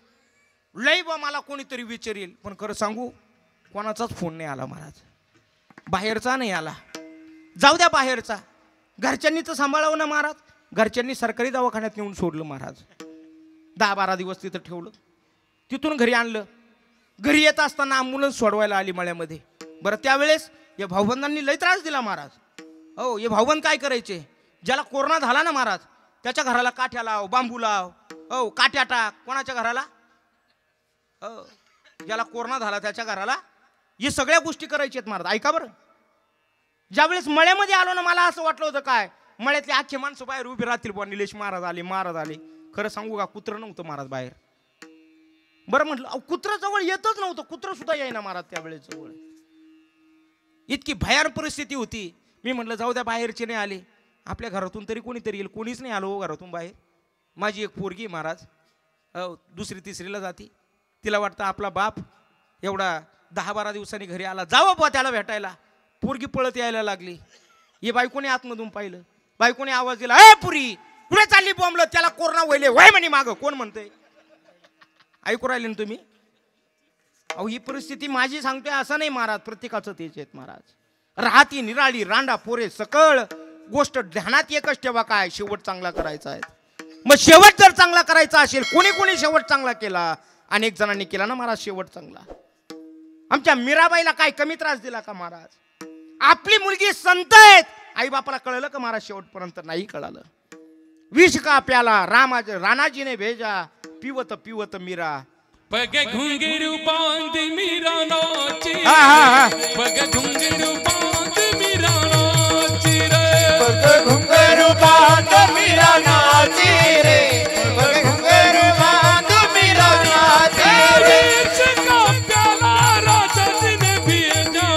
लई बा मला कोणीतरी विचारेल. पण खरं सांगू कोणाचाच फोन नाही आला महाराज, बाहेरचा नाही आला. जाऊ द्या बाहेरचा, घरच्यांनी तर सांभाळावं ना महाराज. घरच्यांनी सरकारी दवाखान्यात नेऊन सोडलं महाराज, 10-12 दिवस तिथं ठेवलं, तिथून घरी आणलं. घरी येत असताना ॲम्ब्युलन्स सोडवायला आली मळ्यामध्ये. बरं त्यावेळेस या भाऊबंदांनी लई त्रास दिला महाराज. हो, हे भाऊबंद काय करायचे, ज्याला कोरोना झाला ना महाराज त्याच्या घराला काठ्या लाव, बांबू लाव, हो काठ्या टाक. कोणाच्या घराला, हो ज्याला कोरोना झाला त्याच्या घराला हे सगळ्या गोष्टी करायच्या आहेत महाराज. ऐका बरं, ज्यावेळेस मळ्यामध्ये आलो ना मला असं वाटलं होतं काय मळ्यातले आजचे माणसं बाहेर उभी राहतील बुवा, निलेश महाराज आले, महाराज आले. खरं सांगू का कुत्रं नव्हतं महाराज बाहेर. बरं म्हटलं कुत्रं जवळ येतच नव्हतं, कुत्रं सुद्धा येईना महाराज त्यावेळेस जवळ. इतकी भयानक परिस्थिती होती. मी म्हटलं जाऊ द्या बाहेरचे नाही आले, आपल्या घरातून तरी कोणीतरी येईल. कोणीच नाही आलो घरातून बाहेर. माझी एक पोरगी महाराज, हो 2री-3रीला जाती. तिला वाटतं आपला बाप एवढा 10-12 दिवसांनी घरी आला, जावं बुवा त्याला भेटायला. पोरगी पळत यायला लागली. हे बायकोने आतमधून पाहिलं, बायकोने आवाज दिला, ए पुरी कुठे चालली बोंबलं, त्याला कोरोना व्हायले वय म्हणे मागं. कोण म्हणतंय, ऐकू राहिले ना तुम्ही. अहो ही परिस्थिती माझी सांगतोय असं नाही महाराज, प्रत्येकाचं तेच आहेत महाराज. राहती निराळी रांडा पोरे सकळ गोष्ट ध्यानात एकच ठेवा, काय शेवट चांगला करायचा आहे. मग शेवट जर चांगला करायचा असेल, कोणी कोणी शेवट चांगला केला, अनेक जणांनी केला ना महाराज शेवट चांगला. आमच्या मीराबाईला काय कमी त्रास दिला का महाराज. आपली मुलगी संत आहेत, आई बापाला कळलं का महाराज शेवटपर्यंत नाही कळालं. विष का प्याला राणाजीने भेजा, पिवत पिवत मीरा. पगे घुंगरू बांध मीरा नाची, पगे घुंगरू बांध मीरा नाची रे, पग घुंगरू बांध मीरा नाची रे, पग घुंगरू बांध मीरा नाची रे. इसका प्याला राजा जी ने भेजा,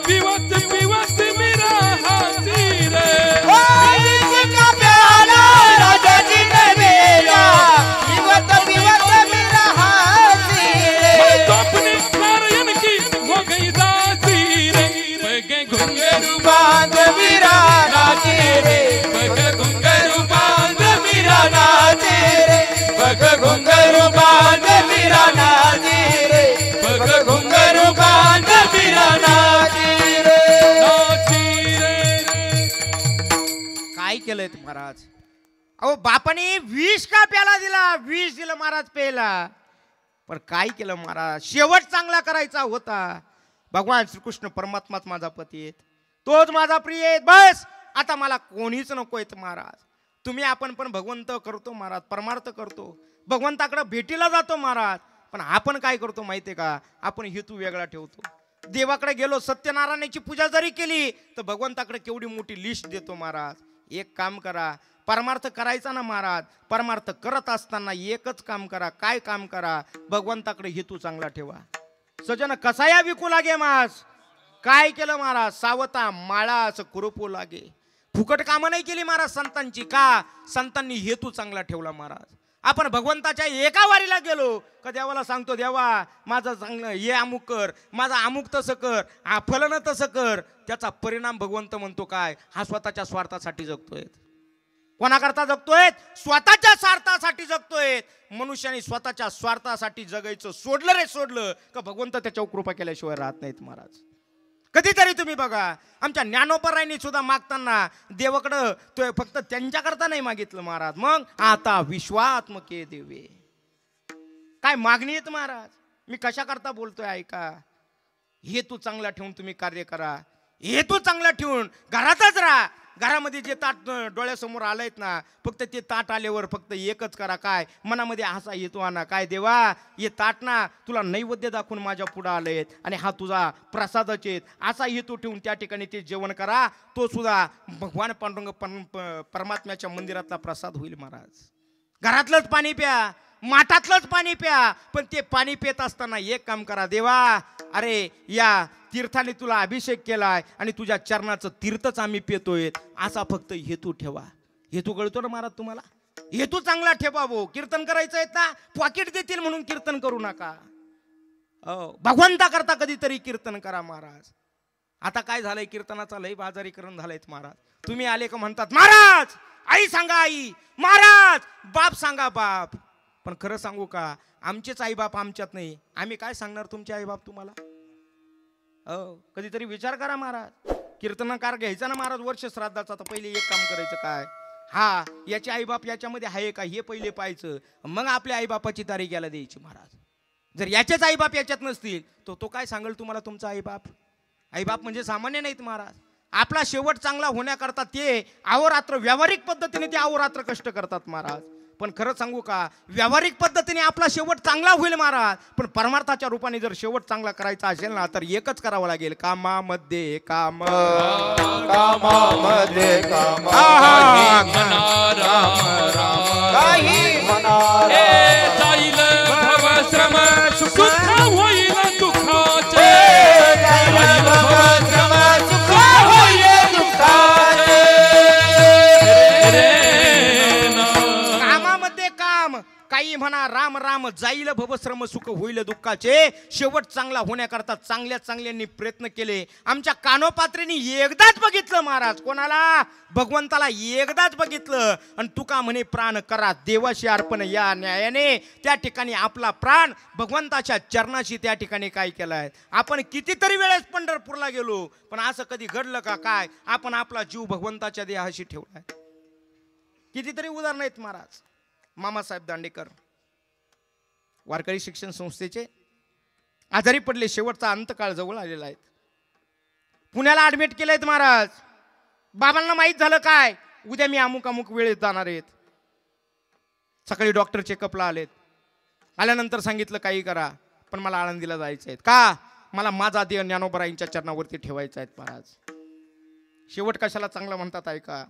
पिवत पिवत मीरा हाथी रे. इसका प्याला राजा जी ने भेजा, पिवत पिवत मीरा हाथी रे. तो अपने नारायण की हो गई दासी रे, पगे घुंगरू बांध मीरा नाची रे, पग घुंगरू बांध मीरा नाची रे, पग घुंगरू बांध मीरा नाची रे, पग घुंगरू बांध मीरा नाची रे. नाची रे. काय केलंय महाराज. अहो बापाने विष का प्याला दिला, विष दिलं महाराज प्यायला. पण काय केलं महाराज, शेवट चांगला करायचा होता. भगवान श्रीकृष्ण परमात्माच माझा पती आहेत, तोच माझा प्रिय आहेत. बस आता मला कोणीच नको आहेत महाराज. तुम्ही आपण पण भगवंत करतो महाराज, परमार्थ करतो, भगवंताकडे भेटीला जातो महाराज. पण आपण काय करतो माहितीये का, आपण हेतू वेगळा ठेवतो. देवाकडे गेलो, सत्यनारायणाची पूजा जरी केली तर भगवंताकडे केवढी मोठी लिस्ट देतो महाराज. एक काम करा, परमार्थ करायचा ना महाराज, परमार्थ करत असताना एकच काम करा. काय काम करा, भगवंताकडे हेतू चांगला ठेवा. सजन कसाया विकू लागे मास. काय केलं महाराज, सावता माळास कुरुपू लागे. फुकट कामं नाही केली महाराज संतांची. का, संतांनी हेतू चांगला ठेवला महाराज. आपण भगवंताच्या एका वारीला गेलो का देवाला सांगतो, देवा माझं चांगलं हे अमुक कर, माझं अमुक तसं कर, हा फलन तसं कर. त्याचा परिणाम भगवंत म्हणतो काय, हा स्वतःच्या स्वार्थासाठी जगतोय. कोणाकरता जगतोय, स्वतःच्या स्वार्थासाठी जगतोय. मनुष्याने स्वतःच्या स्वार्थासाठी जगायचं सोडलं रे सोडलं का भगवंत त्याच्यावर कृपा केल्याशिवाय राहत नाहीत महाराज. कधीतरी तुम्ही बघा, आमच्या ज्ञानोपरायांनी सुद्धा मागताना देवाकडं तो फक्त त्यांच्याकरता नाही मागितलं महाराज. मग आता विश्वात्मके देवे, काय मागणी आहेत महाराज. मी कशाकरता बोलतोय ऐका. हेतू चांगला ठेवून तुम्ही कार्य करा. हेतू चांगला ठेवून घरातच राहा. घरामध्ये जे ताट डोळ्यासमोर आलंयत ना, फक्त ते ताट आल्यावर फक्त एकच करा, काय मनामध्ये असा हेतू आणा, काय देवा हे ताट ना तुला नैवेद्य दाखवून माझ्या पुढं आलंय आणि हा तुझा प्रसादच आहेत, असा हेतू ठेवून त्या ठिकाणी ते जेवण करा. तो सुद्धा भगवान पांडुरंग परमात्म्याच्या मंदिरातला प्रसाद होईल महाराज. घरातलंच पाणी प्या, माठातलंच पाणी प्या, पण ते पाणी पित असताना एक काम करा, देवा अरे या तीर्थाने तुला अभिषेक केलाय आणि तुझ्या चरणाचं तीर्थच आम्ही पितोय, असा फक्त हेतू ठेवा. हेतू कळतो ना महाराज तुम्हाला. हेतू चांगला ठेवा. भाऊ कीर्तन करायचं आहे ना, पॉकेट देतील म्हणून कीर्तन करू नका. भगवंता करता कधीतरी कीर्तन करा महाराज. आता काय झालंय, कीर्तनाचा लय बाजारीकरण झालंय महाराज. तुम्ही आले का म्हणतात महाराज आई सांगा आई, महाराज बाप सांगा बाप. पण खरं सांगू का, आमचेच आई बाप आमच्यात नाही, आम्ही काय सांगणार तुमचे आई बाप तुम्हाला? कधीतरी विचार करा महाराज. कीर्तनकार घ्यायचा ना महाराज वर्ष श्राद्धाचा, तर पहिले एक काम करायचं काय, हा याचे आईबाप याच्यामध्ये आहे का हे पहिले पाहायचं, मग आपल्या आईबापाची तारीख याला द्यायची महाराज. जर याचेच आईबाप याच्यात नसतील तर तो काय सांगेल तुम्हाला तुमचा आईबाप? आईबाप म्हणजे सामान्य नाहीत महाराज. आपला शेवट चांगला होण्याकरता ते अहोरात्र व्यावहारिक पद्धतीने ते अहोरात्र कष्ट करतात महाराज. पण खरं सांगू का, व्यावहारिक पद्धतीने आपला शेवट चांगला होईल महाराज, पण परमार्थाच्या रूपाने जर शेवट चांगला करायचा असेल ना, तर एकच करावं लागेल, कामामध्ये काम, कामामध्ये काम, म्हणा राम राम, काही म्हणा जाईल भवश्रम सुख होईल दुःखाचे, जाईल भवश्रम सुख होईल दुःखाचे. कामामध्ये काम, काही म्हणा राम राम, जाईल भवश्रम सुख होईल दुःखाचे. शेवट चांगला होण्याकरता चांगल्या चांगल्यांनी प्रयत्न केले. आमच्या कानोपात्रेनी एकदाच बघितलं महाराज, कोणाला? भगवंताला एकदाच बघितलं. आणि तुका म्हणे प्राण करा देवाशी अर्पण, या न्यायाने त्या ठिकाणी आपला प्राण भगवंताच्या चरणाशी त्या ठिकाणी काय केलाय. आपण कितीतरी वेळेस पंढरपूरला गेलो, पण असं कधी घडलं का काय, आपण आपला जीव भगवंताच्या देहाशी ठेवलाय? कितीतरी उदाहरण आहेत महाराज. मामासाहेब दांडेकर वारकरी शिक्षण संस्थेचे आजारी पडले, शेवटचा अंतकाळ जवळ आलेला आहे. पुण्याला ऍडमिट केलेत महाराज. बाबांना माहित झालं काय, उद्या मी अमुक अमुक वेळेत जाणार आहेत. सकाळी डॉक्टर चेकअपला आलेत. आल्यानंतर सांगितलं काही करा, पण मला आळंदीला जायचं आहे. का? मला माझा देह ज्ञानोबराईंच्या चरणावरती ठेवायचा आहे महाराज. शेवट कशाला चांगला म्हणतात ऐका.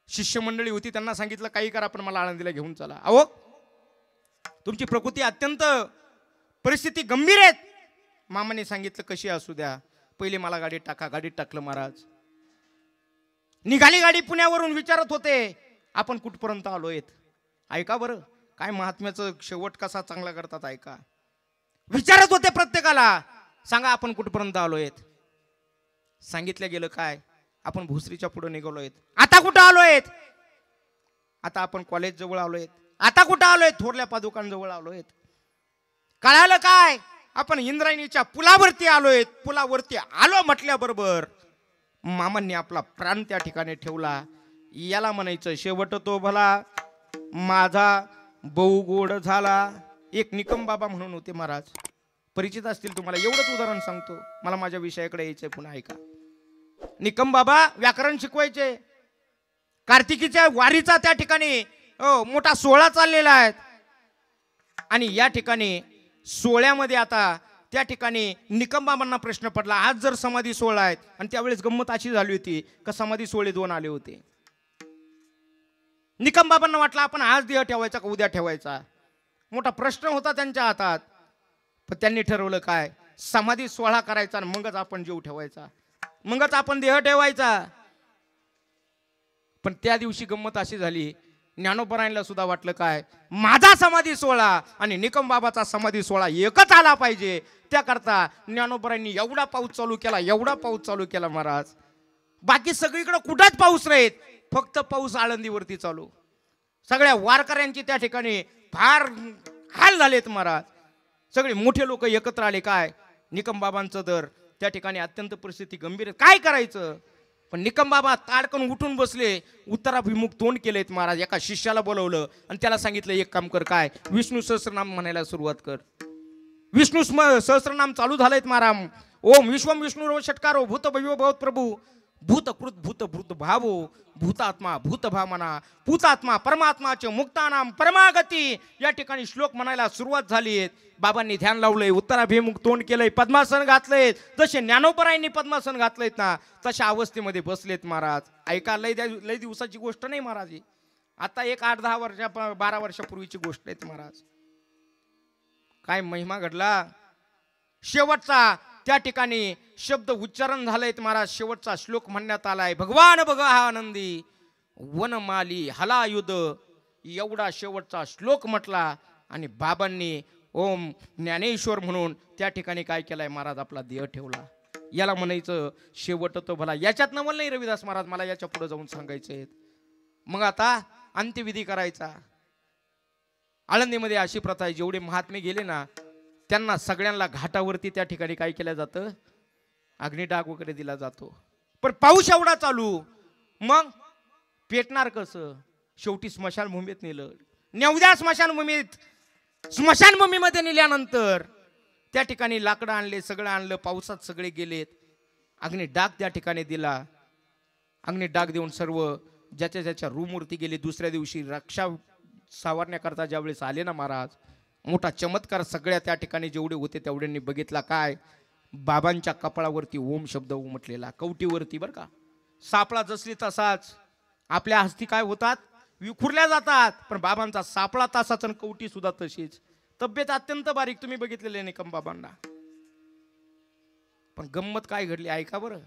शिष्यमंडळी होती, त्यांना सांगितलं काही करा, पण मला आळंदीला घेऊन चला. अहो तुमची प्रकृती अत्यंत परिस्थिती गंभीर आहेत. मामाने सांगितलं कशी असू द्या, पहिले मला गाडीत टाका. गाडीत टाकलं महाराज. निघाली गाडी. पुण्यावरून विचारत होते आपण कुठपर्यंत आलोयत. ऐका बरं काय महात्म्याचं शेवट कसा चांगला करतात ऐका. विचारत होते प्रत्येकाला, सांगा आपण कुठपर्यंत आलोयत. सांगितलं गेलं काय, आपण भोसरीच्या पुढे निघालोयत. आता कुठं आलोयत? आता आपण कॉलेज जवळ आलोयत. आता कुठं आलोयत? थोरल्या पादुकांजवळ आलोयत. कळालं काय, आपण इंद्रायणीच्या पुलावरती आलोयत. पुलावरती आलो म्हटल्याबरोबर मामांनी आपला प्राण त्या ठिकाणी ठेवला. याला म्हणायचं शेवट तो भला, माझा बहु गोड झाला. एक निकम बाबा म्हणून होते महाराज, परिचित असतील तुम्हाला. एवढंच उदाहरण सांगतो, मला माझ्या विषयाकडे यायचंय पुन्हा ऐका. निकम बाबा व्याकरण शिकवायचे. कार्तिकीच्या वारीचा त्या ठिकाणी मोठा सोहळा चाललेला आहे. आणि या ठिकाणी सोहळ्यामध्ये आता त्या ठिकाणी निकम बाबांना प्रश्न पडला, आज जर समाधी सोहळा आहेत, आणि त्यावेळेस गंमत अशी झाली होती का समाधी सोहळे 2 आले होते. निकम बाबांना वाटलं आपण आज देह ठेवायचा का उद्या ठेवायचा, मोठा प्रश्न होता त्यांच्या हातात. पण त्यांनी ठरवलं काय, समाधी सोहळा करायचा आणि मगच आपण जीव ठेवायचा, मगच आपण देह ठेवायचा. पण त्या दिवशी गंमत अशी झाली, ज्ञानोबरायांना सुद्धा वाटलं काय, माझा समाधी सोहळा आणि निकम बाबाचा समाधी सोहळा एकच आला पाहिजे. त्याकरता ज्ञानोबरायांनी एवढा पाऊस चालू केला, एवढा पाऊस चालू केला महाराज. बाकी सगळीकडे कुठंच पाऊस नाहीत, फक्त पाऊस आळंदीवरती चालू. सगळ्या वारकऱ्यांची त्या ठिकाणी फार हाल झालेत महाराज. सगळे मोठे लोक एकत्र आले. काय निकम बाबांचं तर त्या ठिकाणी अत्यंत परिस्थिती गंभीर आहे, काय करायचं. पण निकम बाबा ताडकन उठून बसले, उत्तराभिमुख तोंड केलेत महाराज. एका शिष्याला बोलवलं आणि त्याला सांगितलं एक काम कर, काय विष्णू सहस्रनाम म्हणायला सुरुवात कर. विष्णू सहस्रनाम चालू झालेत महाराज. ओम विश्वम विष्णू षटकारो भूत भैव भवत प्रभू भूतकृत भूत भूत भावो भूतात्मा भूत भामना भूतात्मा परमात्माचे मुक्तानाम परमागती. या ठिकाणी श्लोक म्हणायला सुरुवात झाली. बाबांनी ध्यान लावलंय, उत्तराभिमुख तोंड केलंय, पद्मासन घातलंय. जसे ज्ञानोबरायांनी पद्मासन घातलंयत ना, तशा अवस्थेमध्ये बसलेत महाराज. ऐका, लय दिवसाची गोष्ट नाही महाराज. आता एक 8-10 वर्ष 12 वर्षापूर्वीची गोष्ट आहे महाराज. काय महिमा घडला. शेवटचा त्या ठिकाणी शब्द उच्चारण झालेत महाराज. शेवटचा श्लोक म्हणण्यात आलाय, भगवान बघा हा आनंदी वनमाली हलायुध. एवढा शेवटचा श्लोक म्हटला आणि बाबांनी ओम ज्ञानेश्वर म्हणून त्या ठिकाणी काय केलंय महाराज, आपला देह ठेवला. याला म्हणायचं शेवट तो भला. याच्यात नवल नाही रविदास महाराज, मला याच्या पुढे जाऊन सांगायचे. मग आता अंत्यविधी करायचा. आळंदीमध्ये अशी प्रथा आहे, जेवढे महात्मे गेले ना त्यांना सगळ्यांना घाटावरती त्या ठिकाणी काय केलं जातं, अग्निडाग वगैरे दिला जातो. पण पाऊस एवढा चालू, मग पेटणार कसं? शेवटी स्मशानभूमीत नेलं. नेवद्या स्मशानभूमीत, स्मशानभूमीमध्ये नेल्यानंतर त्या ठिकाणी लाकडं आणले, सगळं आणलं, पावसात सगळे गेलेत. अग्निडाग त्या ठिकाणी दिला. अग्निडाग देऊन सर्व ज्याच्या ज्याच्या रूमवरती गेले. दुसऱ्या दिवशी रक्षा सावरण्याकरता ज्यावेळेस आले ना महाराज, मोठा चमत्कार सगळ्या त्या ठिकाणी जेवढे होते तेवढ्यांनी बघितला. काय? बाबांच्या कपाळावरती ओम शब्द उमटलेला, कवटीवरती बरं का. सापळा जसली तसाच आपल्या हस्ती काय होतात, विखुरल्या जातात. पण बाबांचा सापळा तसाच आणि कवटी सुद्धा तशीच. तब्येत अत्यंत बारीक, तुम्ही बघितलेले निकम बाबांना. पण गंमत काय घडली ऐका बरं.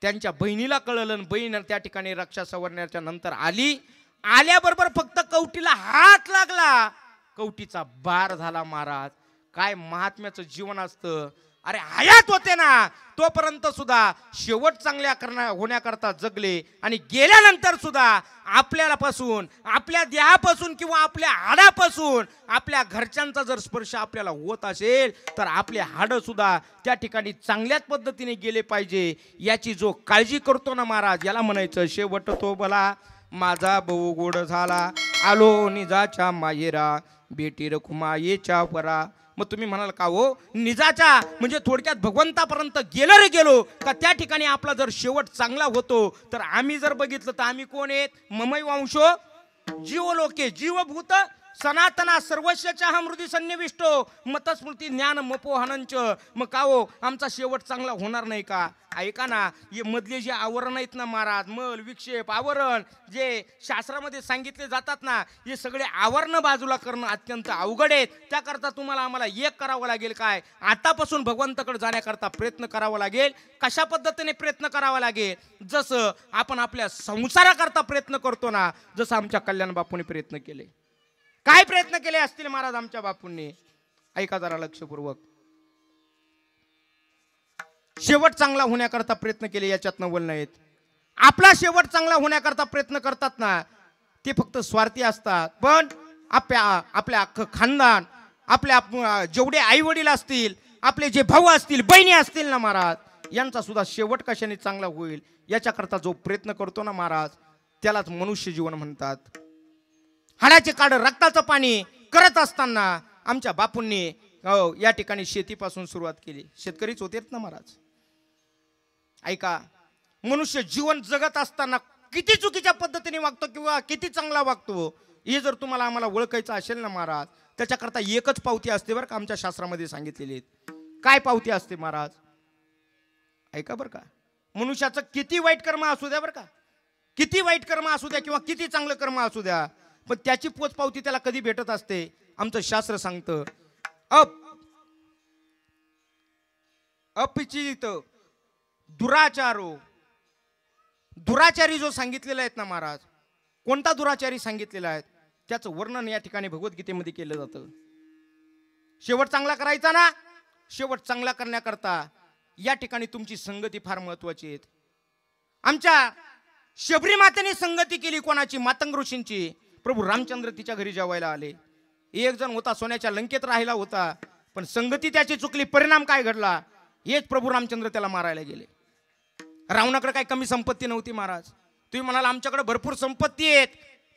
त्यांच्या बहिणीला कळलं, बहीण त्या ठिकाणी रक्षा संवरण्याच्या नंतर आली. आल्याबरोबर फक्त कवटीला हात लागला, कवटीचा बार झाला महाराज. काय महात्म्याचं जीवन असतं. अरे हयात होते ना तोपर्यंत सुद्धा शेवट चांगल्या होण्याकरता जगले, आणि गेल्यानंतर सुद्धा आपल्यापासून, आपल्या देहापासून किंवा आपल्या हाडापासून आपल्या घरच्यांचा जर स्पर्श आपल्याला होत असेल तर आपले हाड सुद्धा त्या ठिकाणी चांगल्याच पद्धतीने गेले पाहिजे. याची जो काळजी करतो ना महाराज, याला म्हणायचं शेवट तो भला. माझा बहु गोड झाला, आलो निजाच्या मायेरा, बेटी रखुमायेच्या वरा. मग तुम्ही म्हणाल का हो, निजाच्या म्हणजे थोडक्यात भगवंतापर्यंत गेलो रे गेलो का त्या ठिकाणी आपला जर शेवट चांगला होतो. तर आम्ही जर बघितलं तर आम्ही कोण आहेत? ममई वंशो जीवलोके, जीवभूत सनातना सर्वस्वच्या हृदय सन्निविष्टो मतस्मृती ज्ञान मपोहनंच. मग का हो, आमचा शेवट चांगला होणार नाही का? ऐका ना, हे मधले जे आवरण आहेत ना महाराज, मल विक्षेप आवरण जे शास्त्रामध्ये सांगितले जातात ना, हे सगळे आवरण बाजूला करणं अत्यंत अवघड आहेत. त्याकरता तुम्हाला आम्हाला एक करावं लागेल. काय? आतापासून भगवंताकडे जाण्याकरता प्रयत्न करावा लागेल. कशा पद्धतीने प्रयत्न करावा लागेल? जसं आपण आपल्या संसाराकरता प्रयत्न करतो ना, जसं आमच्या कल्याण बापूंनी प्रयत्न केले. काय प्रयत्न केले असतील महाराज आमच्या बापूंनी? ऐका जरा लक्षपूर्वक. शेवट चांगला होण्याकरता प्रयत्न केले, याच्यात नवल नाहीत. आपला शेवट चांगला होण्याकरता प्रयत्न करतात ना, ते फक्त स्वार्थी असतात. पण आपल्या अख्खं खानदान, आपल्या जेवढे आई वडील असतील, आपले जे भाऊ असतील, बहिणी असतील ना महाराज, यांचा सुद्धा शेवट कशाने चांगला होईल याच्याकरता जो प्रयत्न करतो ना महाराज, त्यालाच मनुष्य जीवन म्हणतात. हाडाचे काढ रक्ताचं पाणी करत असताना आमच्या बापूंनी या ठिकाणी शेतीपासून सुरुवात केली. शेतकरीच होतेत ना महाराज. ऐका, मनुष्य जीवन जगत असताना किती चुकीच्या पद्धतीने वागतो किंवा किती चांगला वागतो, हे जर तुम्हाला आम्हाला ओळखायचं असेल ना महाराज, त्याच्याकरता एकच पावती असते बरं का, आमच्या शास्त्रामध्ये सांगितलेली. काय पावती असते महाराज? ऐका बरं का. मनुष्याचं किती वाईट कर्म असू द्या बरं का, किती वाईट कर्म असू द्या किंवा किती चांगलं कर्म असू द्या, पण त्याची पोचपावती त्याला कधी भेटत असते? आमचं शास्त्र सांगतं अपिचित दुराचारो. दुराचारी जो सांगितलेला आहेत ना महाराज, कोणता दुराचारी सांगितलेला आहे त्याचं वर्णन या ठिकाणी भगवद्गीतेमध्ये केलं जातं. शेवट चांगला करायचा ना, शेवट चांगला करण्याकरता या ठिकाणी तुमची संगती फार महत्वाची आहे. आमच्या शबरी मातेने संगती केली कोणाची? मातंग ऋषींची. प्रभू रामचंद्र तिच्या घरी जेवायला आले. एक जण होता सोन्याच्या लंकेत राहिला होता, पण संगती त्याची चुकली. परिणाम काय घडला? हेच प्रभू रामचंद्र त्याला मारायला गेले. रावणाकडे काही कमी संपत्ती नव्हती महाराज. तुम्ही म्हणाल आमच्याकडे भरपूर संपत्ती आहेत,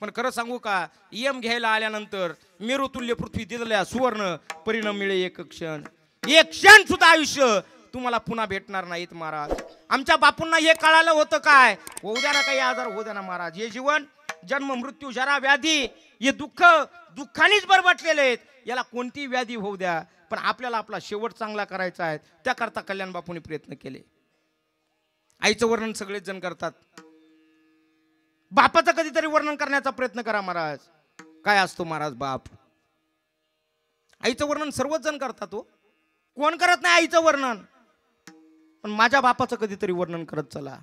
पण खरं सांगू का, यम घ्यायला आल्यानंतर मेरुतुल्य पृथ्वी दिलेल्या सुवर्ण परिणाम मिळे एक क्षण. एक क्षण सुद्धा आयुष्य तुम्हाला पुन्हा भेटणार नाहीत महाराज. आमच्या बापूंना हे कळालं होतं. काय होऊ द्या ना, काही आजार होऊ द्या ना महाराज, हे जीवन जन्म मृत्यू जरा व्याधी हे दुःखानेच बरबटलेले आहेत. याला कोणती व्याधी होऊ द्या, पण आपल्याला आपला शेवट चांगला करायचा आहे. त्याकरता कल्याण बापूंनी प्रयत्न केले. आईचं वर्णन सगळेच जण करतात, बापाचं कधीतरी वर्णन करण्याचा प्रयत्न करा महाराज. काय असतो महाराज बाप? आईचं वर्णन सर्वच जण करतात. हो, कोण करत नाही आईचं वर्णन? पण माझ्या बापाचं कधीतरी वर्णन करत चला.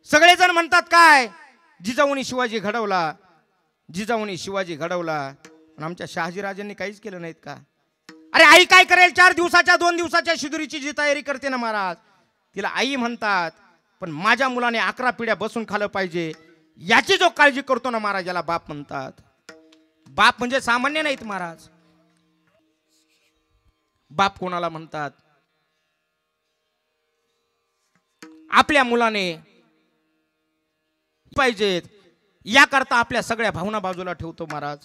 सगळेजण म्हणतात काय, जिजाऊनी शिवाजी घडवला, जिजाऊनी शिवाजी घडवला. पण आमच्या शहाजीराजांनी काहीच केलं नाहीत का? अरे आई काय करेल? 4 दिवसाच्या 2 दिवसाच्या शिदुरीची जी तयारी करते ना महाराज, तिला आई म्हणतात. पण माझ्या मुलाने 11 पिढ्या बसून खाल्लं पाहिजे याची जो काळजी करतो ना महाराज, याला बाप म्हणतात. बाप म्हणजे सामान्य नाहीत महाराज. बाप कोणाला म्हणतात? आपल्या मुलाने पाहिजेत याकरता आपल्या सगळ्या भावना बाजूला ठेवतो महाराज.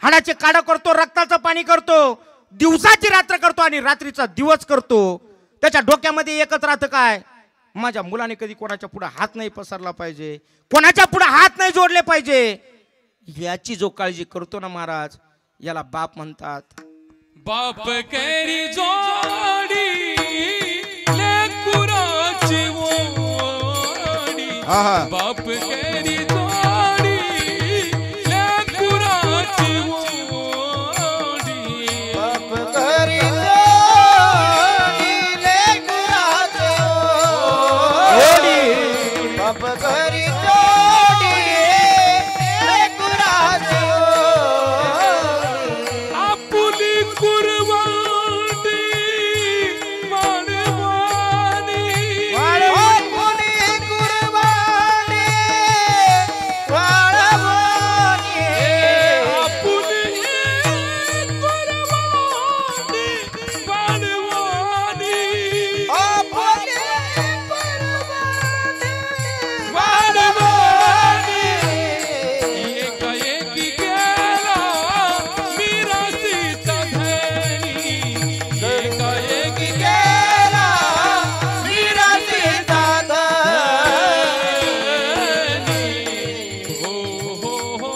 हाडाचे काढ करतो, रक्ताचं पाणी करतो, दिवसाची रात्र करतो आणि रात्रीचा दिवस करतो. त्याच्या डोक्यामध्ये एकच राहतं काय? माझ्या मुलाने कधी कोणाच्या पुढे हात नाही पसरला पाहिजे, कोणाच्या पुढे हात नाही जोडले पाहिजे, याची जो काळजी करतो ना महाराज, याला बाप म्हणतात. बाप करी जोडी लेकुराची ओढी, बाप करी जोडी लेकुराची ओढी, बाप करी जोडी लेकराची ओढी, बाप करी जोडी लेकराची ओढी. आपुली कुरवाडी मानवानी, वाळवणी कुर्बानी, वाळवणी. आपुली कुरवानी मानवानी, आपली कुर्बानी, वाढवानी. एकाएकी गेला मिरासीचा धनी, एकाएकी गेला विरासीचा धनी. हो हो हो.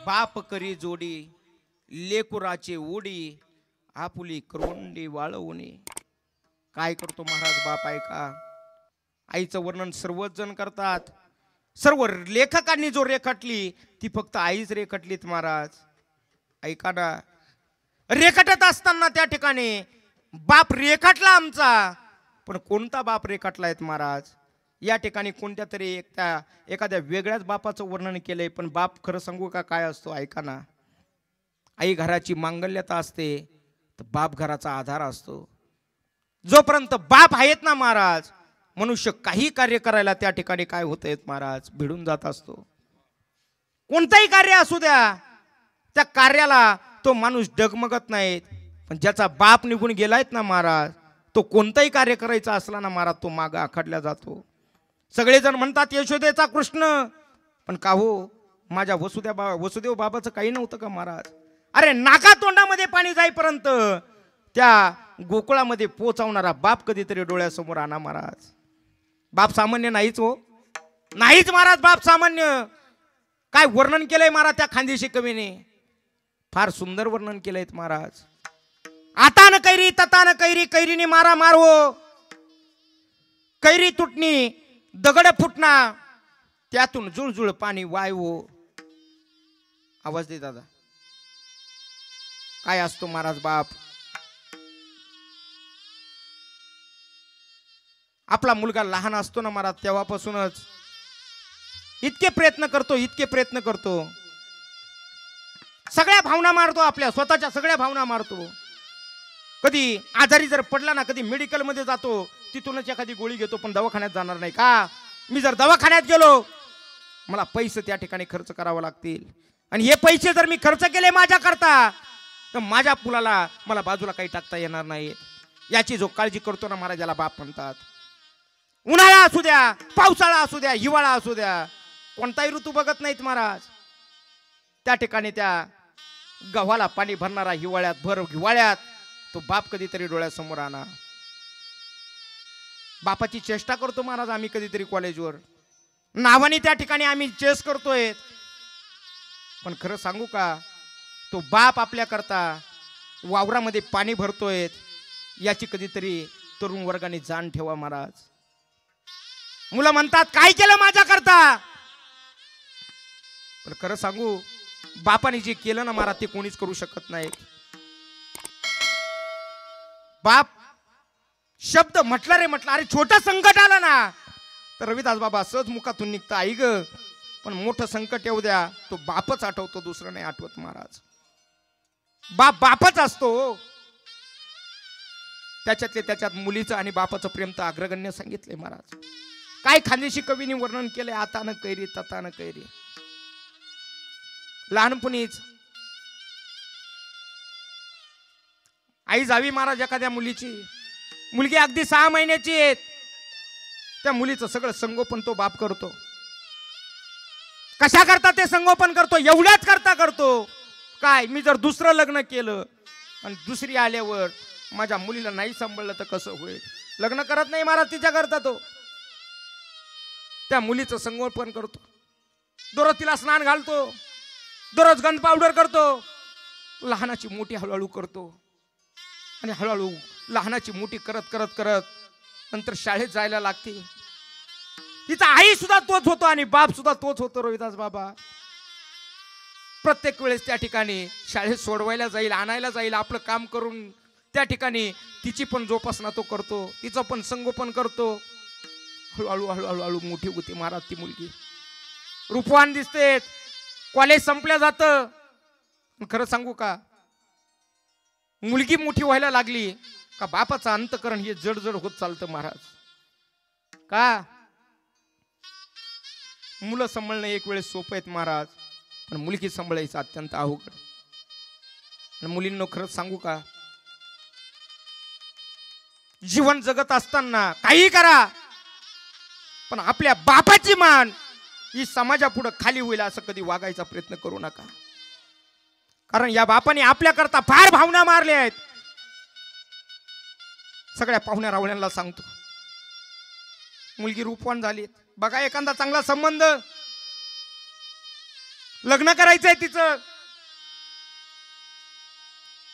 बाप करी जोडी लेकुराचे ओढी, आपुली करवंडी वाळवणे. काय करतो महाराज बाप? ऐका, आईचं वर्णन सर्वच जण करतात. सर्व लेखकांनी जो रेखाटली ती फक्त आईच रेखाटलीत महाराज. ऐका ना, रेखाटत असताना त्या ठिकाणी बाप रेखाटला आमचा, पण कोणता बाप रेखाटलाय महाराज? या ठिकाणी कोणत्या तरी एखाद्या वेगळ्याच बापाचं वर्णन केलंय, पण बाप खरं सांगू का काय असतो? ऐका ना, आई घराची मांगल्यता असते, तर बाप घराचा आधार असतो. जोपर्यंत बाप आहेत ना महाराज, मनुष्य काही कार्य करायला त्या ठिकाणी काय होतंय महाराज, भिडून जात असतो. कोणतंही कार्य असू द्या, त्या कार्याला तो माणूस डगमगत नाहीत. पण ज्याचा बाप निघून गेलायत ना महाराज, तो कोणतंही कार्य करायचा असला ना महाराज, तो मागं आखडला जातो. सगळेजण म्हणतात यशोदेचा कृष्ण, पण का हो माझ्या वसुदेव बाबाचं काही नव्हतं का महाराज? अरे नाका तोंडामध्ये पाणी जाईपर्यंत त्या गोकुळामध्ये पोचवणारा बाप कधीतरी डोळ्यासमोर आणा महाराज. बाप सामान्य नाहीच हो, नाहीच महाराज. बाप सामान्य काय वर्णन केलंय महाराज त्या खानदेशी कवीने, फार सुंदर वर्णन केलंय महाराज. आता न कैरी तता न कैरी, कैरीने मारा मार हो, कैरी तुटणी दगड फुटना, त्यातून जुळजुळ पाणी वाय हो. आवाज दे दादा. काय असतो महाराज बाप? आपला मुलगा लहान असतो ना महाराज, तेव्हापासूनच इतके प्रयत्न करतो, इतके प्रयत्न करतो, सगळ्या भावना मारतो, आपल्या स्वतःच्या सगळ्या भावना मारतो. कधी आजारी जर पडला ना, कधी मेडिकल मध्ये जातो, तिथूनच एखादी गोळी घेतो, पण दवाखान्यात जाणार नाही का? मी जर दवाखान्यात गेलो, मला पैसे त्या ठिकाणी खर्च करावे लागतील, आणि हे पैसे जर मी खर्च केले माझ्या करता, तर माझ्या मुलाला मला बाजूला काही टाकता येणार नाही. याची जो काळजी करतो ना महाराज, याला बाप म्हणतात. उन्हाळा असू द्या, पावसाळा असू द्या, हिवाळा असू द्या, कोणताही ऋतू बघत नाहीत महाराज. त्या ठिकाणी त्या गव्हाला पाणी भरणारा हिवाळ्यात, भर हिवाळ्यात तो बाप कधीतरी डोळ्यासमोर आणा. बापाची चेष्टा करतो महाराज आम्ही कधीतरी कॉलेजवर, नावाने त्या ठिकाणी आम्ही चेस करतोय, पण खरं सांगू का, तो बाप आपल्या करता वावरामध्ये पाणी भरतोय, याची कधीतरी तरुण वर्गाने जाण ठेवा महाराज. मुलं म्हणतात काय केलं माझ्या करता, पण खरं सांगू, बापाने जे केलं ना महाराज, ते कोणीच करू शकत नाही. बाप शब्द म्हटला रे म्हटला, अरे छोटा संकट आला ना, तर रविदास बाबा सहज मुखातून निघता, आई ग पण मोठं संकट येऊ द्या, तो बापच आठवतो, दुसरं नाही आठवत महाराज. बाप बापच असतो. त्याच्यातले त्याच्यात मुलीचं आणि बापाचं प्रेम तर अग्रगण्य सांगितलंय महाराज. काय खानदेशी कवीने वर्णन केलंय, आता न कैरी तता न कैरी. लहानपणीच आई जावी महाराज एखाद्या मुलीची, मुलगी अगदी 6 महिन्याची आहे, त्या मुलीचं सगळं संगोपन तो बाप करतो. कशा करता ते संगोपन करतो? एवढ्याच करता करतो काय, मी जर दुसरं लग्न केलं आणि दुसरी आल्यावर माझ्या मुलीला नाही सांभाळलं तर कसं होईल? लग्न करत नाही महाराज तिच्या करता. तो त्या मुलीचं संगोपन करतो, दररोज तिला स्नान घालतो, दररोज गंध पावडर करतो, लहानाची मोठी हळूहळू करतो. आणि हळूहळू लहानाची मोठी करत करत करत नंतर शाळेत जायला लागते. तिचा आई सुद्धा तोच होतो आणि बाप सुद्धा तोच होतो रोहिदास बाबा. प्रत्येक वेळेस त्या ठिकाणी शाळेत सोडवायला जाईल, आणायला जाईल, आपलं काम करून त्या ठिकाणी तिची पण जोपासना तो करतो, तिचं पण संगोपन करतो. हळूहळू हळूहळू हळू मोठी होती महाराज ती मुलगी. रूपवान दिसते, कॉलेज संपल्या जातं. खरं सांगू का, मुलगी मोठी व्हायला लागली का बापाचं अंतकरण हे जड होत चालतं महाराज. का मुलं सांभाळणं एक वेळेस सोपं आहेत महाराज, पण मुलगी सांभाळायचं अत्यंत अवघड. आणि मुलींना खरंच सांगू का, जीवन जगत असताना काही करा, पण आपल्या बापाची मान ही समाजापुढे खाली होईल असं कधी वागायचा प्रयत्न करू नका. कारण या बापाने आपल्याकरता फार भावना मारल्या आहेत. सगळ्या पाहुण्या रावळ्यांना सांगतो, मुलगी रूपवान झाली, बघा एखादा चांगला संबंध, लग्न करायचंय तिचं.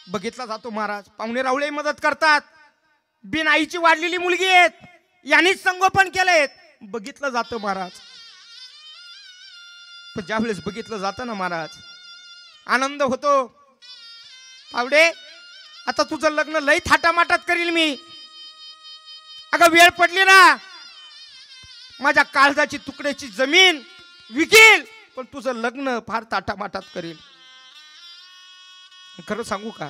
बघितला जातो महाराज, पाहुणे रावळे मदत करतात. बिन आईची वाढलेली मुलगी आहेत, यांनीच संगोपन केलंय, बघितलं जातं महाराज. पण ज्या वेळेस बघितलं जातं ना महाराज, आनंद होतो. आवडे आता तुझं लग्न लई थाटामाटात करील मी. अगं वेळ पडली ना, माझ्या काळजाची तुकड्याची जमीन विकील, पण तुझं लग्न फार थाटामाटात करील. खरं सांगू का,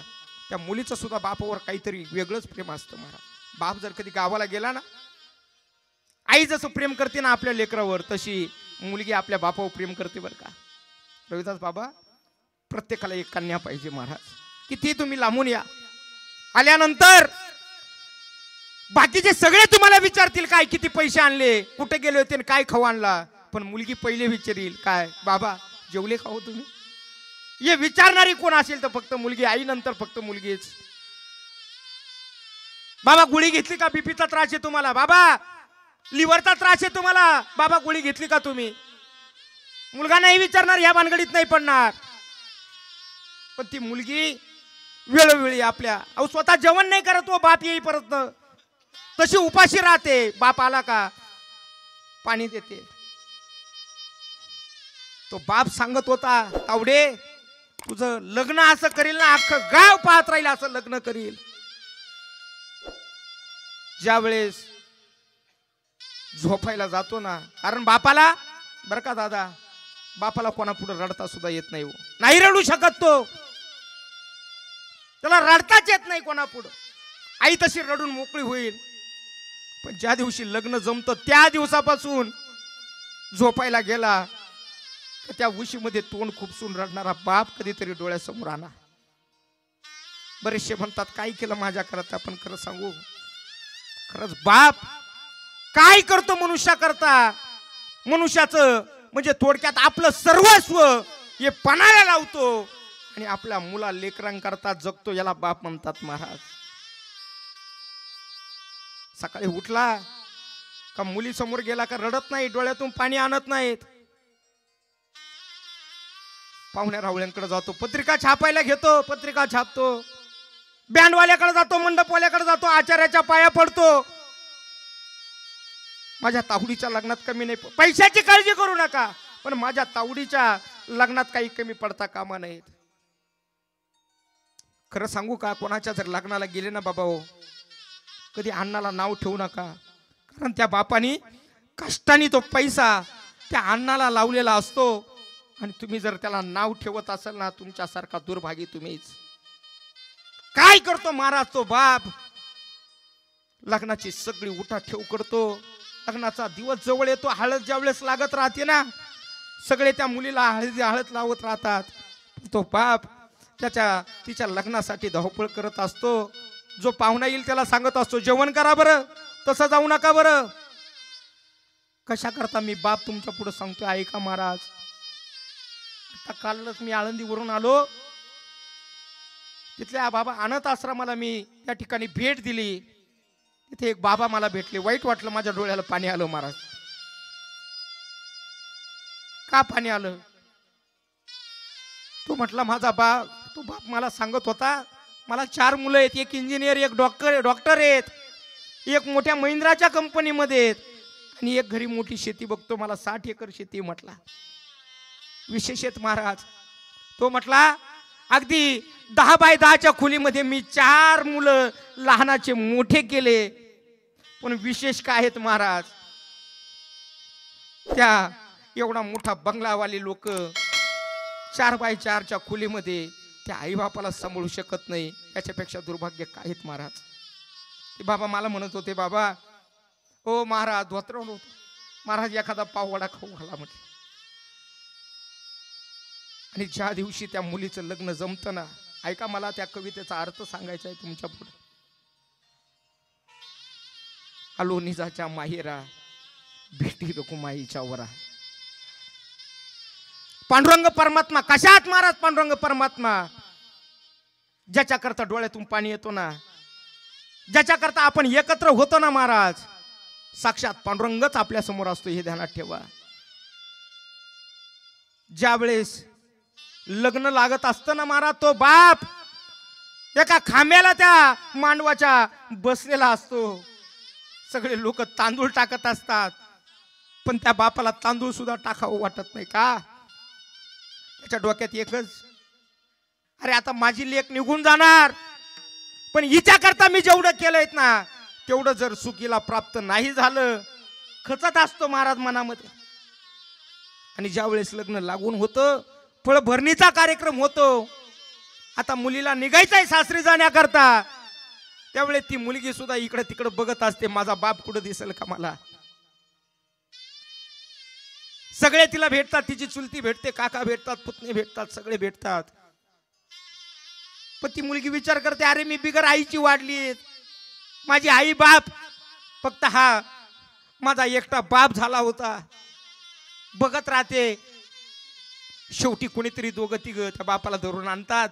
त्या मुलीचं सुद्धा बापावर काहीतरी वेगळंच प्रेम असतं महाराज. बाप जर कधी गावाला गेला ना, आई जसं प्रेम करते ना आपल्या लेकरावर, तशी मुलगी आपल्या बापावर प्रेम करते बरं का. रविदास बाबा, प्रत्येकाला एक कन्या पाहिजे महाराज. किती तुम्ही लांबून या, आल्यानंतर बाकीचे सगळे तुम्हाला विचारतील काय किती पैसे आणले, कुठे गेले होते, काय खाऊ आणला, पण मुलगी पहिले विचारील काय बाबा जेवले खाऊ तुम्ही. हे विचारणारी कोण असेल तर फक्त मुलगी, आई नंतर फक्त मुलगीच. बाबा गोळी घेतली का, बीपीचा त्रास आहे तुम्हाला, बाबा लिव्हरचा त्रास आहे तुम्हाला, बाबा गोळी घेतली का तुम्ही. मुलगा नाही विचारणार, या भानगडीत नाही पडणार. पण ती मुलगी वेळोवेळी आपल्या स्वतः जेवण नाही करत, वो बाप येईपर्यंत तशी उपाशी राहते. बाप आला का पाणी देते. तो बाप सांगत होता, तावडे तुझं लग्न असं करील ना, अख्खं गाव पाहत राहील असं लग्न करील. ज्या वेळेस झोपायला जातो ना, कारण बापाला बरं का दादा, बापाला कोणापुढे रडता सुद्धा येत नाही, नाही रडू शकत तो, त्याला रडताच येत नाही कोणापुढं. आई तशी रडून मोकळी होईल, पण ज्या दिवशी लग्न जमतं त्या दिवसापासून झोपायला गेला त्या उशीमध्ये तोंड खुपसून रडणारा बाप कधीतरी डोळ्यासमोर आणा. बरेचसे म्हणतात काय केलं माझ्या करता, पण खरं सांगू, खरंच बाप काय करतो मनुष्या करता. मनुष्याचं म्हणजे थोडक्यात आपलं सर्वस्व हे पणाला लावतो आणि आपल्या मुला लेकरांकरता जगतो, याला बाप म्हणतात महाराज. सकाळी उठला का मुली समोर गेला का रडत नाही, डोळ्यातून पाणी आणत नाहीत. पाहुण्या रावळ्यांकडे जातो, पत्रिका छापायला घेतो, पत्रिका छापतो, बँडवाल्याकडे जातो, मंडपवाल्याकडे जातो, आचार्याच्या पाया पडतो. माझ्या तावडीच्या लग्नात कमी नाही, पैशाची काळजी करू नका, पण माझ्या तावडीच्या लग्नात काही कमी पडता कामा नाहीत. खरं सांगू का, कोणाच्या जर लग्नाला गेले ना बाबा हो, कधी अण्णाला नाव ठेवू नका, कारण त्या बापानी कष्टाने तो पैसा त्या अन्नाला लावलेला असतो आणि तुम्ही जर त्याला नाव ठेवत असाल ना, तुमच्यासारखा दुर्भागी तुम्हीच. काय करतो महाराज तो बाप? लग्नाची सगळी उठाठेव करतो. लग्नाचा दिवस जवळ येतो, हळद ज्यावेळेस लागत राहते ना, सगळे त्या मुलीला हळद लावत राहतात. तो बाप तिच्या लग्नासाठी धावपळ करत असतो. जो पाहुणा येईल त्याला सांगत असतो, जेवण करा बरं, तसं जाऊ नका बरं. कशा करता मी बाप तुमच्या पुढे सांगतोय, ऐका महाराज. आता कालच मी आळंदीवरून आलो, तिथल्या बाबा अनाथ आश्रमाला मी त्या ठिकाणी भेट दिली. तिथे एक बाबा मला भेटले. वाईट वाटलं, माझ्या डोळ्याला पाणी आलं महाराज. का पाणी आलं? तो म्हटला माझा तो बाप मला सांगत होता, मला 4 मुलं आहेत, एक इंजिनियर, एक डॉक्टर आहेत, एक मोठ्या महिंद्राच्या कंपनीमध्ये आहेत आणि एक घरी मोठी शेती बघतो. मला 60 एकर शेती म्हटला. विशेष आहेत महाराज. तो म्हटला अगदी 10 बाय 10च्या खोलीमध्ये मी 4 मुलं लहानाचे मोठे केले. पण विशेष काय आहेत महाराज, त्या एवढा मोठा बंगलावाले लोक 4 बाय 4च्या खोलीमध्ये त्या आई बापाला सांभाळू शकत नाही. याच्यापेक्षा दुर्भाग्य काय आहेत महाराज. ते बाबा मला म्हणत होते, बाबा ओ महाराज धोत्रावर होतो महाराज, एखादा पाववडा खाऊ घाला म्हटलं. आणि ज्या दिवशी त्या मुलीचं लग्न जमतं ना, ऐका मला त्या कवितेचा अर्थ सांगायचा आहे तुमच्या पुढे. आलो निजाच्या माहेरा, भेटी रकुमाईच्या वरा. पांडुरंग परमात्मा कशात महाराज? पांडुरंग परमात्मा ज्याच्या करता डोळ्यातून पाणी येतो ना, ज्याच्या करता आपण एकत्र होतो ना महाराज, साक्षात पांडुरंगच आपल्या समोर असतो, हे ध्यानात ठेवा. ज्या वेळेस लग्न लागत असतं ना महाराज, तो बाप एका खांब्याला त्या मांडवाच्या बसलेला असतो. सगळे लोक तांदूळ टाकत असतात, पण त्या बापाला तांदूळ सुद्धा टाकावं वाटत नाही का? त्याच्या डोक्यात एकच, अरे आता माझी लेक निघून जाणार, पण हिच्या करता मी जेवढं केलंय ना, तेवढं जर सुखीला प्राप्त नाही झालं, खचत असतो महाराज मनामध्ये. आणि ज्या वेळेस लग्न लागून होतं, फळ भरणीचा कार्यक्रम होतो, आता मुलीला निघायचंय सासरी जाण्याकरता, त्यावेळेस ती मुलगी सुद्धा इकडे तिकडे बघत असते, माझा बाप कुठं दिसेल का मला. सगळे तिला भेटतात, तिची चुलती भेटते, काका भेटतात, पुतणे भेटतात, सगळे भेटतात. पण ती मुलगी विचार करते, अरे मी बिगर आईची वाढली, माझी आई बाप फक्त हा माझा एकटा बाप झाला होता. बघत राहते. शेवटी कोणीतरी दोघं तिघं त्या बापाला धरून आणतात.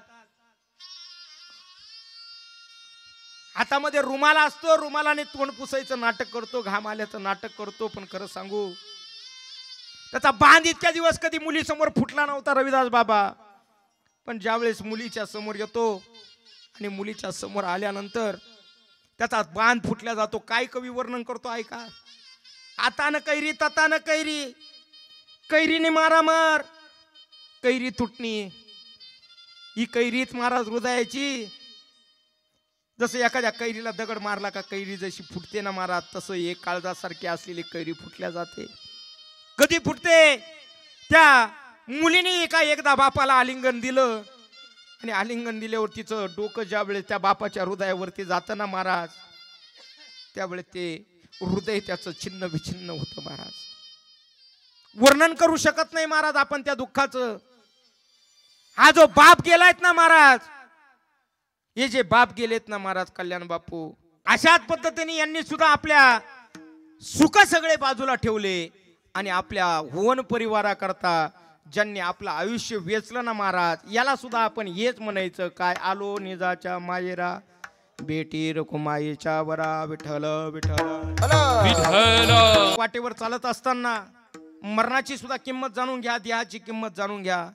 हातामध्ये रुमाल असतो, रुमालाने तोंड पुसायचं नाटक करतो, घाम आल्याचं नाटक करतो. पण खरं सांगू, त्याचा बांध इतक्या दिवस कधी मुली समोर फुटला नव्हता रविदास बाबा. पण ज्यावेळेस मुलीच्या समोर येतो आणि मुलीच्या समोर आल्यानंतर त्याचा बांध फुटला जातो. काय कवी वर्णन करतो ऐका. आता न कैरी तता न कैरी, कैरीने मारामार, कैरी तुटणी. ही कैरीत महाराज हृदयाची. जसं एखाद्या कैरीला दगड मारला का कैरी जशी फुटते ना महाराज, तसं एक काळजासारखी असलेली कैरी फुटल्या जाते. कधी फुटते? त्या मुलीने एकदा बापाला आलिंगन दिलं आणि आलिंगन दिल्यावर तिचं डोकं ज्यावेळेस त्या बापाच्या हृदयावरती जातं ना महाराज, त्यावेळेस ते हृदय त्याचं छिन्न विछिन्न होतं महाराज. वर्णन करू शकत नाही महाराज आपण त्या दुःखाचं. हा जो बाप गेलायत ना महाराज, हे जे बाप गेलेत ना महाराज कल्याण बापू, अशाच पद्धतीने यांनी सुद्धा आपल्या सुख सगळे बाजूला ठेवले आणि आपल्या हुवन परिवाराकरता ज्यांनी आपलं आयुष्य वेचलं ना महाराज, याला सुद्धा आपण हेच म्हणायचं काय, आलो निजाच्या मायेरा, बेटी रकुमाईच्या वरा, विठ्ठल विठ्ठल विठ्ठल. वाटेवर चालत असताना मरणाची सुद्धा किंमत जाणून घ्या, देहाची किंमत जाणून घ्या.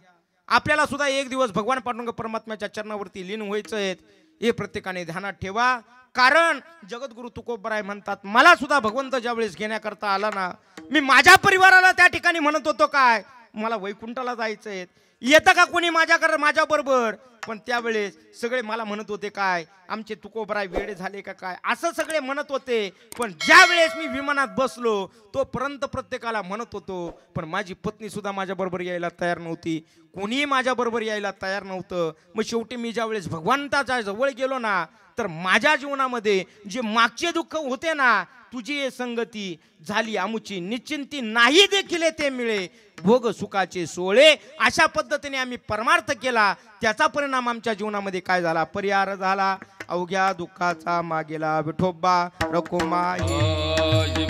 आपल्याला सुद्धा एक दिवस भगवान पांडुरंग परमात्म्याच्या चरणावरती लीन व्हायचंय, हे प्रत्येकाने ध्यानात ठेवा. कारण जगद्गुरु तुकोबराय म्हणतात, मला सुद्धा भगवंत ज्यावेळेस घेण्याकरता आला ना, मी माझ्या परिवाराला त्या ठिकाणी म्हणत होतो काय, मला वैकुंठाला जायचंय. येतं का कोणी माझ्या बरोबर? पण त्यावेळेस सगळे मला म्हणत होते काय आमचे तुकोबराय वेडे झाले का काय, असं सगळे म्हणत होते. पण ज्या वेळेस मी विमानात बसलो तोपर्यंत प्रत्येकाला म्हणत होतो, पण माझी पत्नी सुद्धा माझ्या बरोबर यायला तयार नव्हती, कोणीही माझ्या बरोबर यायला तयार नव्हतं. मग शेवटी मी ज्या वेळेस भगवंताच्या जवळ गेलो ना, तर माझ्या जीवनामध्ये जे मागचे दुःख होते ना, तुझी संगती झाली आमुची निश्चिंती नाही देखील ते मिळे भोग सुखाचे सोळे. अशा पद्धतीने आम्ही परमार्थ केला. त्याचा परिणाम आमच्या जीवनामध्ये काय झाला? परिहार झाला अवघ्या दुःखाचा मागेला विठोबा रखुमाई.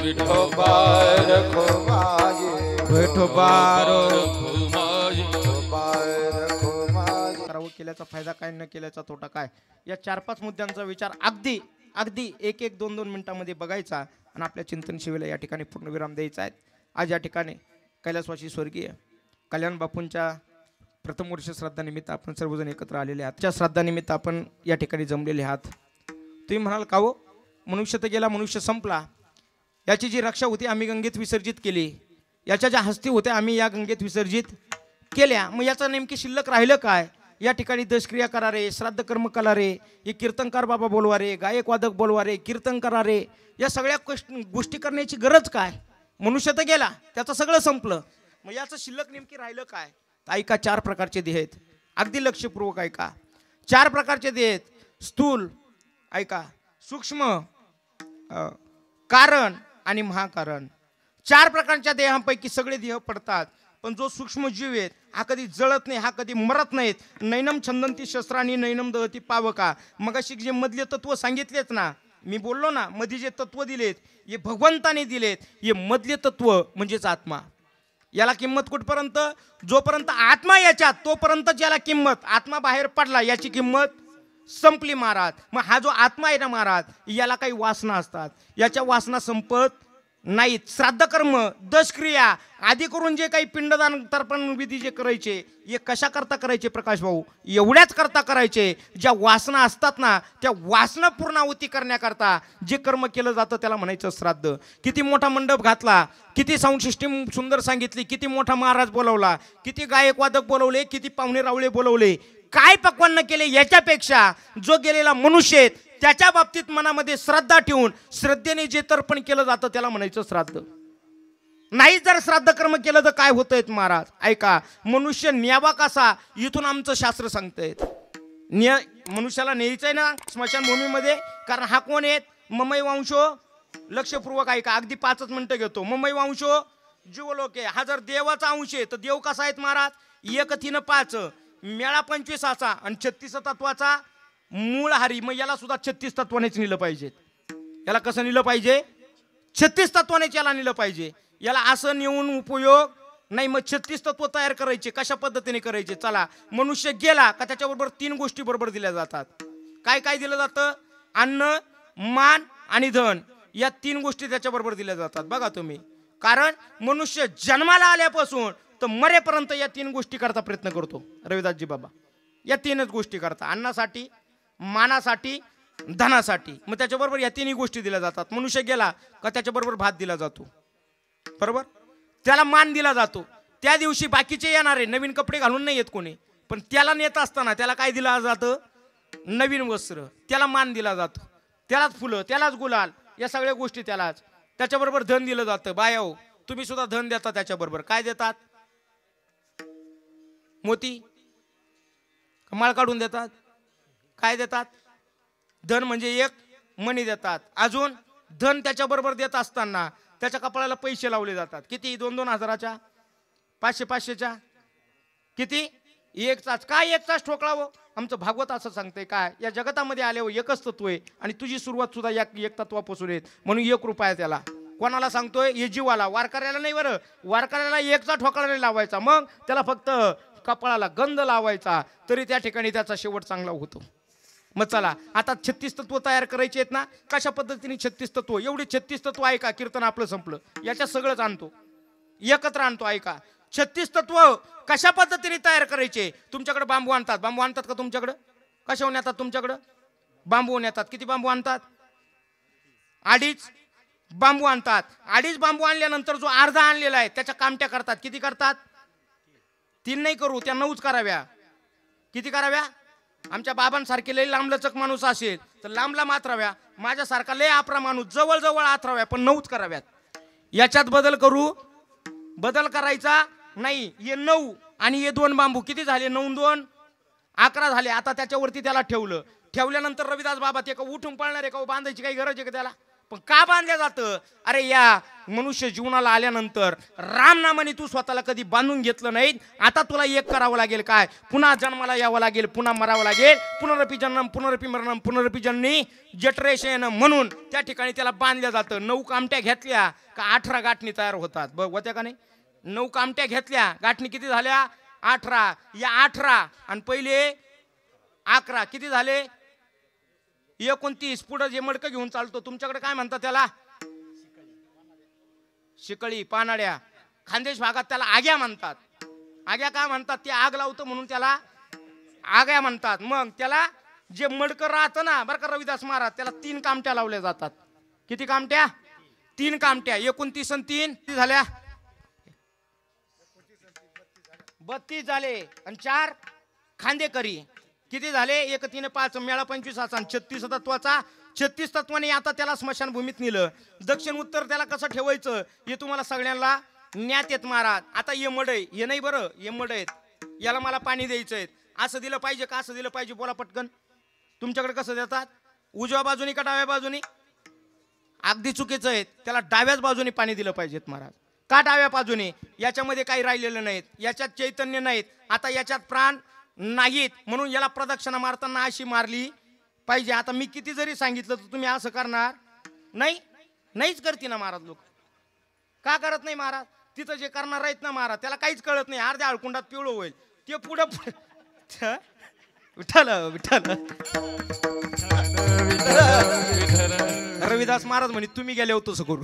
विठोबा रखुमाई, विठोबा रखुमाई, विठोबा रखुमाई. करावं केल्याचा फायदा काय, न केल्याचा तोटा काय, या 4-5 मुद्द्यांचा विचार अगदी 1-2 मिनिटांमध्ये बघायचा आणि आपल्या चिंतन शिवेला या ठिकाणी पूर्णविराम द्यायचा आहे. आज या ठिकाणी कैलासवासी स्वर्गीय कल्याण बापूंच्या प्रथम वर्ष श्राद्धानिमित्त आपण सर्वजण एकत्र आलेले आहात. त्या श्राद्धानिमित्त आपण या ठिकाणी जमलेले आहात. तुम्ही म्हणाल का हो, मनुष्य तर गेला, मनुष्य संपला, याची जी रक्षा होती आम्ही गंगेत विसर्जित केली, याच्या ज्या हस्ती होत्या आम्ही या गंगेत विसर्जित केल्या, मग याचं नेमकी शिल्लक राहिलं काय? या ठिकाणी दशक्रिया करा रे, श्राद्ध कर्म करा रे, हे कीर्तनकार बाबा बोलवा रे, गायक वादक बोलवा रे, कीर्तन करा रे, या सगळ्या गोष्टी करण्याची गरज काय? मनुष्य तर गेला, त्याचं सगळं संपलं, मग याचं शिल्लक नेमकी राहिलं काय? ऐका, 4 प्रकारचे देह आहेत. अगदी लक्षपूर्वक ऐका. 4 प्रकारचे देह आहेत. स्थूल, ऐका, सूक्ष्म, कारण आणि महाकारण. 4 प्रकारच्या देहांपैकी सगळे देह पडतात, पण जो सूक्ष्म जीव आहे हा कधी जळत नाही, हा कधी मरत नाहीत. नैनम छंदंती शस्त्रांनी नैनम दहती पावका. मगाशी जे मधले तत्व सांगितलेत ना, मी बोललो ना, मध्ये जे तत्व दिलेत हे भगवंताने दिलेत. हे मधले तत्व म्हणजेच आत्मा. याला किंमत कुठपर्यंत? जोपर्यंत आत्मा याच्यात तोपर्यंत याला किंमत. आत्मा बाहेर पडला याची किंमत संपली महाराज. मग हा जो आत्मा आहे ना महाराज, याला काही वासना असतात, याच्या वासना संपत नाहीत. श्राद्ध कर्म, दशक्रिया आधी करून जे काही पिंडदान तर्पण विधी जे करायचे, हे कशा करता करायचे प्रकाश भाऊ? एवढ्याच करता करायचे ज्या वासना असतात ना, त्या वासना पूर्णाहुती करण्याकरता जे कर्म केलं जातं त्याला म्हणायचं श्राद्ध. किती मोठा मंडप घातला, किती साऊंड सिस्टीम सुंदर सांगितली, किती मोठा महाराज बोलवला, किती गायक वादक बोलवले, किती पाहुणे रावळे बोलवले, काय पक्वान्न केले, याच्यापेक्षा जो गेलेला मनुष्य आहे त्याच्या बाबतीत मनामध्ये श्रद्धा ठेवून श्रद्धेने जे तर्पण केलं जातं त्याला म्हणायचं श्राद्ध. नाही जर श्राद्ध कर्म केलं तर काय होतंय महाराज? ऐका, मनुष्य न्यावा कसा इथून आमचं शास्त्र सांगतंय. मनुष्याला न्यायचंय ना स्मशानभूमीमध्ये, कारण हा कोण आहेत? ममई वंशो. लक्षपूर्वक ऐका, अगदी 5 मिनिटं घेतो. ममई वंशो जीवलोके. हा जर देवाचा अंश आहे तर देव कसा आहेत महाराज? 1 3 5 मेळा 25 आणि 36 तत्वाचा मूळ हारी. मग याला सुद्धा 36 तत्वानेच नेलं पाहिजे. याला कसं नेलं पाहिजे? 36 तत्वानेच याला नेलं पाहिजे. याला असं नेऊन उपयोग नाही. मग 36 तत्व तयार करायचे. कशा पद्धतीने करायचे? चला, मनुष्य गेला का त्याच्याबरोबर 3 गोष्टी बरोबर दिल्या जातात. काय काय दिलं जातं? अन्न, मान आणि धन, या 3 गोष्टी त्याच्याबरोबर दिल्या जातात. बघा तुम्ही, कारण मनुष्य जन्माला आल्यापासून तर मरेपर्यंत या 3 गोष्टी करता प्रयत्न करतो. रविदासजी बाबा या 3च गोष्टी करता, अन्नासाठी, मानासाठी, धनासाठी. मग त्याच्याबरोबर या 3ही गोष्टी दिल्या जातात. मनुष्य गेला का त्याच्याबरोबर भात दिला जातो, बरोबर, त्याला मान दिला जातो. त्या दिवशी बाकीचे येणारे नवीन कपडे घालून नाही येत कोणी, पण त्याला नेत असताना त्याला काय दिलं जातं? नवीन वस्त्र. त्याला मान दिला जातो, त्यालाच फुलं, त्यालाच गुलाल, या सगळ्या गोष्टी त्यालाच. त्याच्याबरोबर धन दिलं जातं. बाया हो, तुम्ही सुद्धा धन देता त्याच्याबरोबर. काय देतात? मोती, माळ काढून देतात. काय देतात? धन म्हणजे 1 मणी देतात. अजून धन त्याच्याबरोबर देत असताना त्याच्या कपाळाला पैसे लावले जातात. किती? 2-2 हजाराच्या, 500-500च्या, किती? 1चाच. काय 1चाच ठोकळावं? आमचं भागवत असं सांगतंय. काय या जगतामध्ये आल्यावर एकच तत्व आहे आणि तुझी सुरुवात सुद्धा या 1 तत्वापासून आहे. म्हणून 1 रुपया त्याला कोणाला सांगतोय? हे जीवाला, वारकऱ्याला नाही. बरं, वारकऱ्याला 1चा ठोकळा नाही लावायचा, मग त्याला फक्त कपाळाला गंध लावायचा, तरी त्या ठिकाणी त्याचा शेवट चांगला होतो. मग चला, आता 36 तत्व तयार करायचे आहेत ना. कशा पद्धतीने 36 तत्व? एवढे 36 तत्व ऐका, कीर्तन आपलं संपलं, याच्यात सगळंच आणतो, एकत्र आणतो. ऐका, 36 तत्व कशा पद्धतीने तयार करायचे? तुमच्याकडे बांबू आणतात. बांबू आणतात का तुमच्याकडं? कशाहून येतात तुमच्याकडं? बांबून येतात. किती बांबू आणतात? 2.5 बांबू आणतात. 2.5 बांबू आणल्यानंतर जो अर्धा आणलेला आहे त्याच्या कामट्या करतात. किती करतात? 3 नाही करू, त्या 9च कराव्या. किती कराव्या? आमच्या बाबांसारखे लय लांबलचक माणूस असेल तर लांबला मात्राव्या, माझ्यासारखा लय आपरा माणूस जवळ जवळ आथराव्या, पण 9च कराव्यात. याच्यात बदल करू? बदल करायचा नाही. हे 9 आणि हे 2 बांबू किती झाले? 9 2 11 झाले. आता त्याच्यावरती त्याला ठेवल्यानंतर रविदास बाबा ते का उठून पळणार आहे का? बांधायची काही गरज आहे का त्याला? पण का बांधल्या जातं? अरे या मनुष्य जीवनाला आल्यानंतर रामनामाने तू स्वतःला कधी बांधून घेतलं नाही. आता तुला एक करावं लागेल, काय? पुन्हा जन्माला यावं लागेल, पुन्हा मरावं लागेल. पुनरपी जन्म पुनरपी मरणम पुनरपी जननी जठरेशयन म्हणून त्या ठिकाणी त्याला बांधल्या जातं. 9 कामट्या घेतल्या का 18 गाठणी तयार होतात. बघ होत्या का नाही? 9 कामट्या घेतल्या, गाठणी किती झाल्या? 18. या 18 आणि पहिले 11 किती झाले? 29. पुढे जे मडकं घेऊन चालतो तुमच्याकडे काय म्हणतात त्याला? शिकळी, पानाड्या. खानदेश भागात त्याला आग्या म्हणतात. आग्या का म्हणतात? ते आग लावतो म्हणून त्याला आग्या म्हणतात. मग त्याला जे मडकं राहतं ना, बरं का रविदास महाराज, त्याला 3 कामट्या लावल्या जातात. किती कामट्या? 3 कामट्या. 29 आणि 3 किती झाल्या? 32 झाले. आणि 4 खांदेकरी किती झाले? 1 3 5 मेळा 25 आणि 36 तत्वाचा. 36 तत्वाने आता त्याला स्मशानभूमीत नेलं. दक्षिण उत्तर त्याला कसं ठेवायचं हे तुम्हाला सगळ्यांना ज्ञात येत महाराज. आता ये मड आहे, हे नाही बरं, हे मड आहेत, याला मला पाणी द्यायचंय. असं दिलं पाहिजे का असं दिलं पाहिजे? बोला पटकन. तुमच्याकडे कसं देतात? उजव्या बाजूनी का डाव्या बाजूनी? अगदी चुकीचं आहे. त्याला डाव्याच बाजूनी पाणी दिलं पाहिजेत महाराज. का डाव्या बाजूने? याच्यामध्ये काही राहिलेलं नाहीत, याच्यात चैतन्य नाहीत, आता याच्यात प्राण नाहीत, म्हणून याला प्रदक्षिणा मारताना अशी मारली पाहिजे. आता मी किती जरी सांगितलं तर तुम्ही असं करणार नाही? नाहीच करते ना महाराज. लोक का करत नाही महाराज? तिथं जे करणार आहेत ना महाराज, त्याला काहीच कळत नाही. अर्ध्या हळकुंडात पिवळं होईल ते पुढं विठ्ठल विठ्ठल. रविदास महाराज म्हणे तुम्ही गेले होतो तसं करू.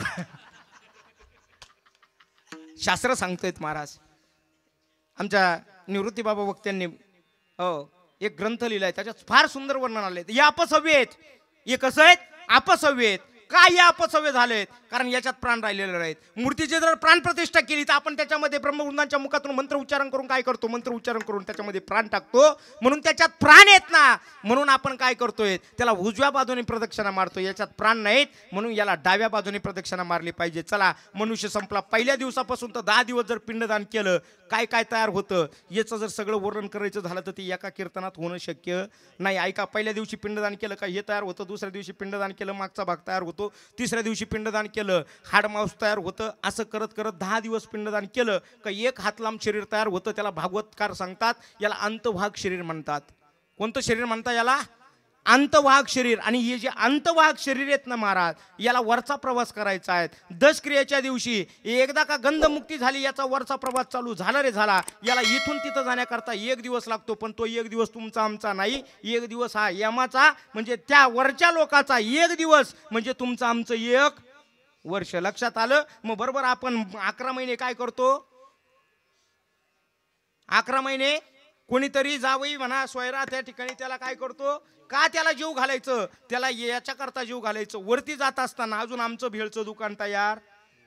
शास्त्र सांगतोय महाराज. आमच्या निवृत्ती बाबा वक्त्यांनी एक ग्रंथ लिहिलाय, त्याच्यात फार सुंदर वर्णन आले. हे अपसव्य आहेत. हे कसं आहेत? अपसव्य आहेत. का या अपसव्य झालेत? कारण याच्यात प्राण राहिलेले आहेत. मूर्तीची जर प्राण प्रतिष्ठा केली तर आपण त्याच्यामध्ये ब्रह्मवृंदांच्या मुखातून मंत्र उच्चारण करून काय करतो? मंत्र उच्चारण करून त्याच्यामध्ये प्राण टाकतो, म्हणून त्याच्यात प्राण येत ना. म्हणून आपण काय करतोय? त्याला उजव्या बाजूने प्रदक्षिणा मारतो. याच्यात प्राण नाहीत म्हणून याला डाव्या बाजूने प्रदक्षिणा मारली पाहिजे. चला, मनुष्य संपला. पहिल्या दिवसापासून तर 10 दिवस जर पिंडदान केलं काय काय तयार होतं याचं जर सगळं वर्णन करायचं झालं तर ते एका कीर्तनात होणं शक्य नाही. ऐका, पहिल्या दिवशी पिंडदान केलं का हे तयार होतं, दुसऱ्या दिवशी पिंडदान केलं मागचा भाग तयार होतो, तिसऱ्या दिवशी पिंडदान केलं हाड मांस तयार होतं. असं करत करत 10 दिवस पिंडदान केलं का एक हात लांब शरीर तयार होतं. त्याला भागवतकार सांगतात याला अंतभाग शरीर म्हणतात. कोणतं शरीर म्हणतात याला? अंतवाहक शरीर. आणि हे जे अंतवाहक शरीर आहेत ना महाराज, याला वरचा प्रवास करायचा आहे. 10 क्रियेच्या दिवशी एकदा का गंधमुक्ती झाली याचा वरचा प्रवास चालू झाला रे झाला. याला इथून तिथं जाण्याकरता 1 दिवस लागतो, पण तो 1 दिवस तुमचा आमचा नाही. 1 दिवस हा यमाचा म्हणजे त्या वरच्या लोकाचा, 1 दिवस म्हणजे तुमचं आमचं 1 वर्ष. लक्षात आलं? मग बरोबर आपण 11 महिने काय करतो? 11 महिने कोणीतरी जावई म्हणा सोयरा त्या ठिकाणी त्याला काय करतो? का त्याला जीव घालायचं? त्याला याच्या करता जीव घालायचं. वरती जात असताना अजून आमचं भेळचं दुकान तयार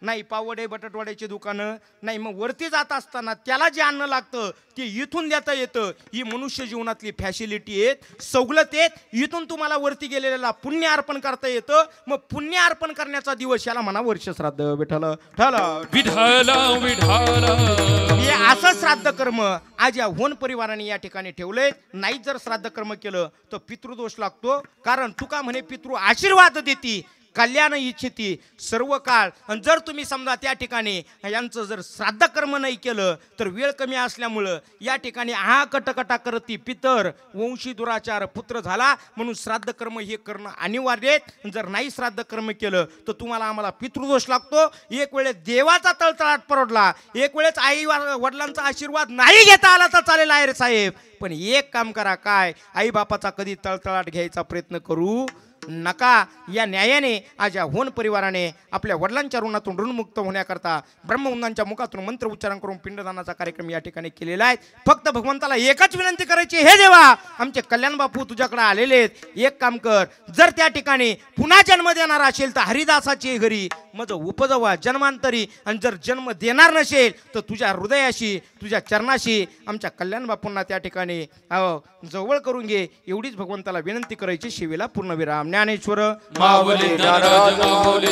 नाही, पावडे बटाटवाड्याची दुकानं नाही. मग वरती जात असताना त्याला जे अन्न लागतं ते इथून देता येतं. ही मनुष्य जीवनातली फॅसिलिटी आहेत, सवलत आहेत. इथून तुम्हाला वरती गेलेल्याला पुण्य अर्पण करता येतं. मग पुण्य अर्पण करण्याचा दिवस याला म्हणा वर्ष श्राद्ध. विठ्ठल विठ्ठल विठ्ठल. हे असं श्राद्ध कर्म आज या होन परिवाराने या ठिकाणी ठेवलंय. नाही जर श्राद्ध कर्म केलं तर पितृदोष लागतो. कारण तुका म्हणे पितृ आशीर्वाद देती कल्याण इच्छिती सर्व काळ. आणि जर तुम्ही समजा त्या ठिकाणी यांचं जर श्राद्ध कर्म नाही केलं तर वेळ कमी असल्यामुळं या ठिकाणी हा कटकटा करती पितर वंशी दुराचार पुत्र झाला. म्हणून श्राद्ध कर्म हे करणं अनिवार्य आहे. जर नाही श्राद्ध कर्म केलं तर तुम्हाला आम्हाला पितृदोष लागतो. एक वेळेस देवाचा तळतळाट परवडला, एक वेळेस आई वडिलांचा आशीर्वाद नाही घेता आला तर चालेल आहे रे साहेब, पण एक काम करा, काय आई बापाचा कधी तळतळाट घ्यायचा प्रयत्न करू नका. या न्यायाने आज या होन परिवाराने आपल्या वडिलांच्या ऋणातून ऋणमुक्त होण्याकरता ब्रह्मवंदांच्या मुखातून मंत्र उच्चारण करून पिंडदानाचा कार्यक्रम या ठिकाणी केलेला आहे. फक्त भगवंताला एकच विनंती करायची, हे देवा आमचे कल्याण बापू तुझ्याकडे आलेले आहेत, एक काम कर, जर त्या ठिकाणी पुन्हा जन्म देणार असेल तर हरिदासाची घरी मज उपजवा जन्मांतरी, आणि जर जन्म देणार नसेल तर तुझ्या हृदयाशी तुझ्या चरणाशी आमच्या कल्याण बापूंना त्या ठिकाणी जवळ करून घे, एवढीच भगवंताला विनंती करायची. शिवेला पूर्णविराम. ज्ञानेश्वर माऊली ज्ञानराज माऊली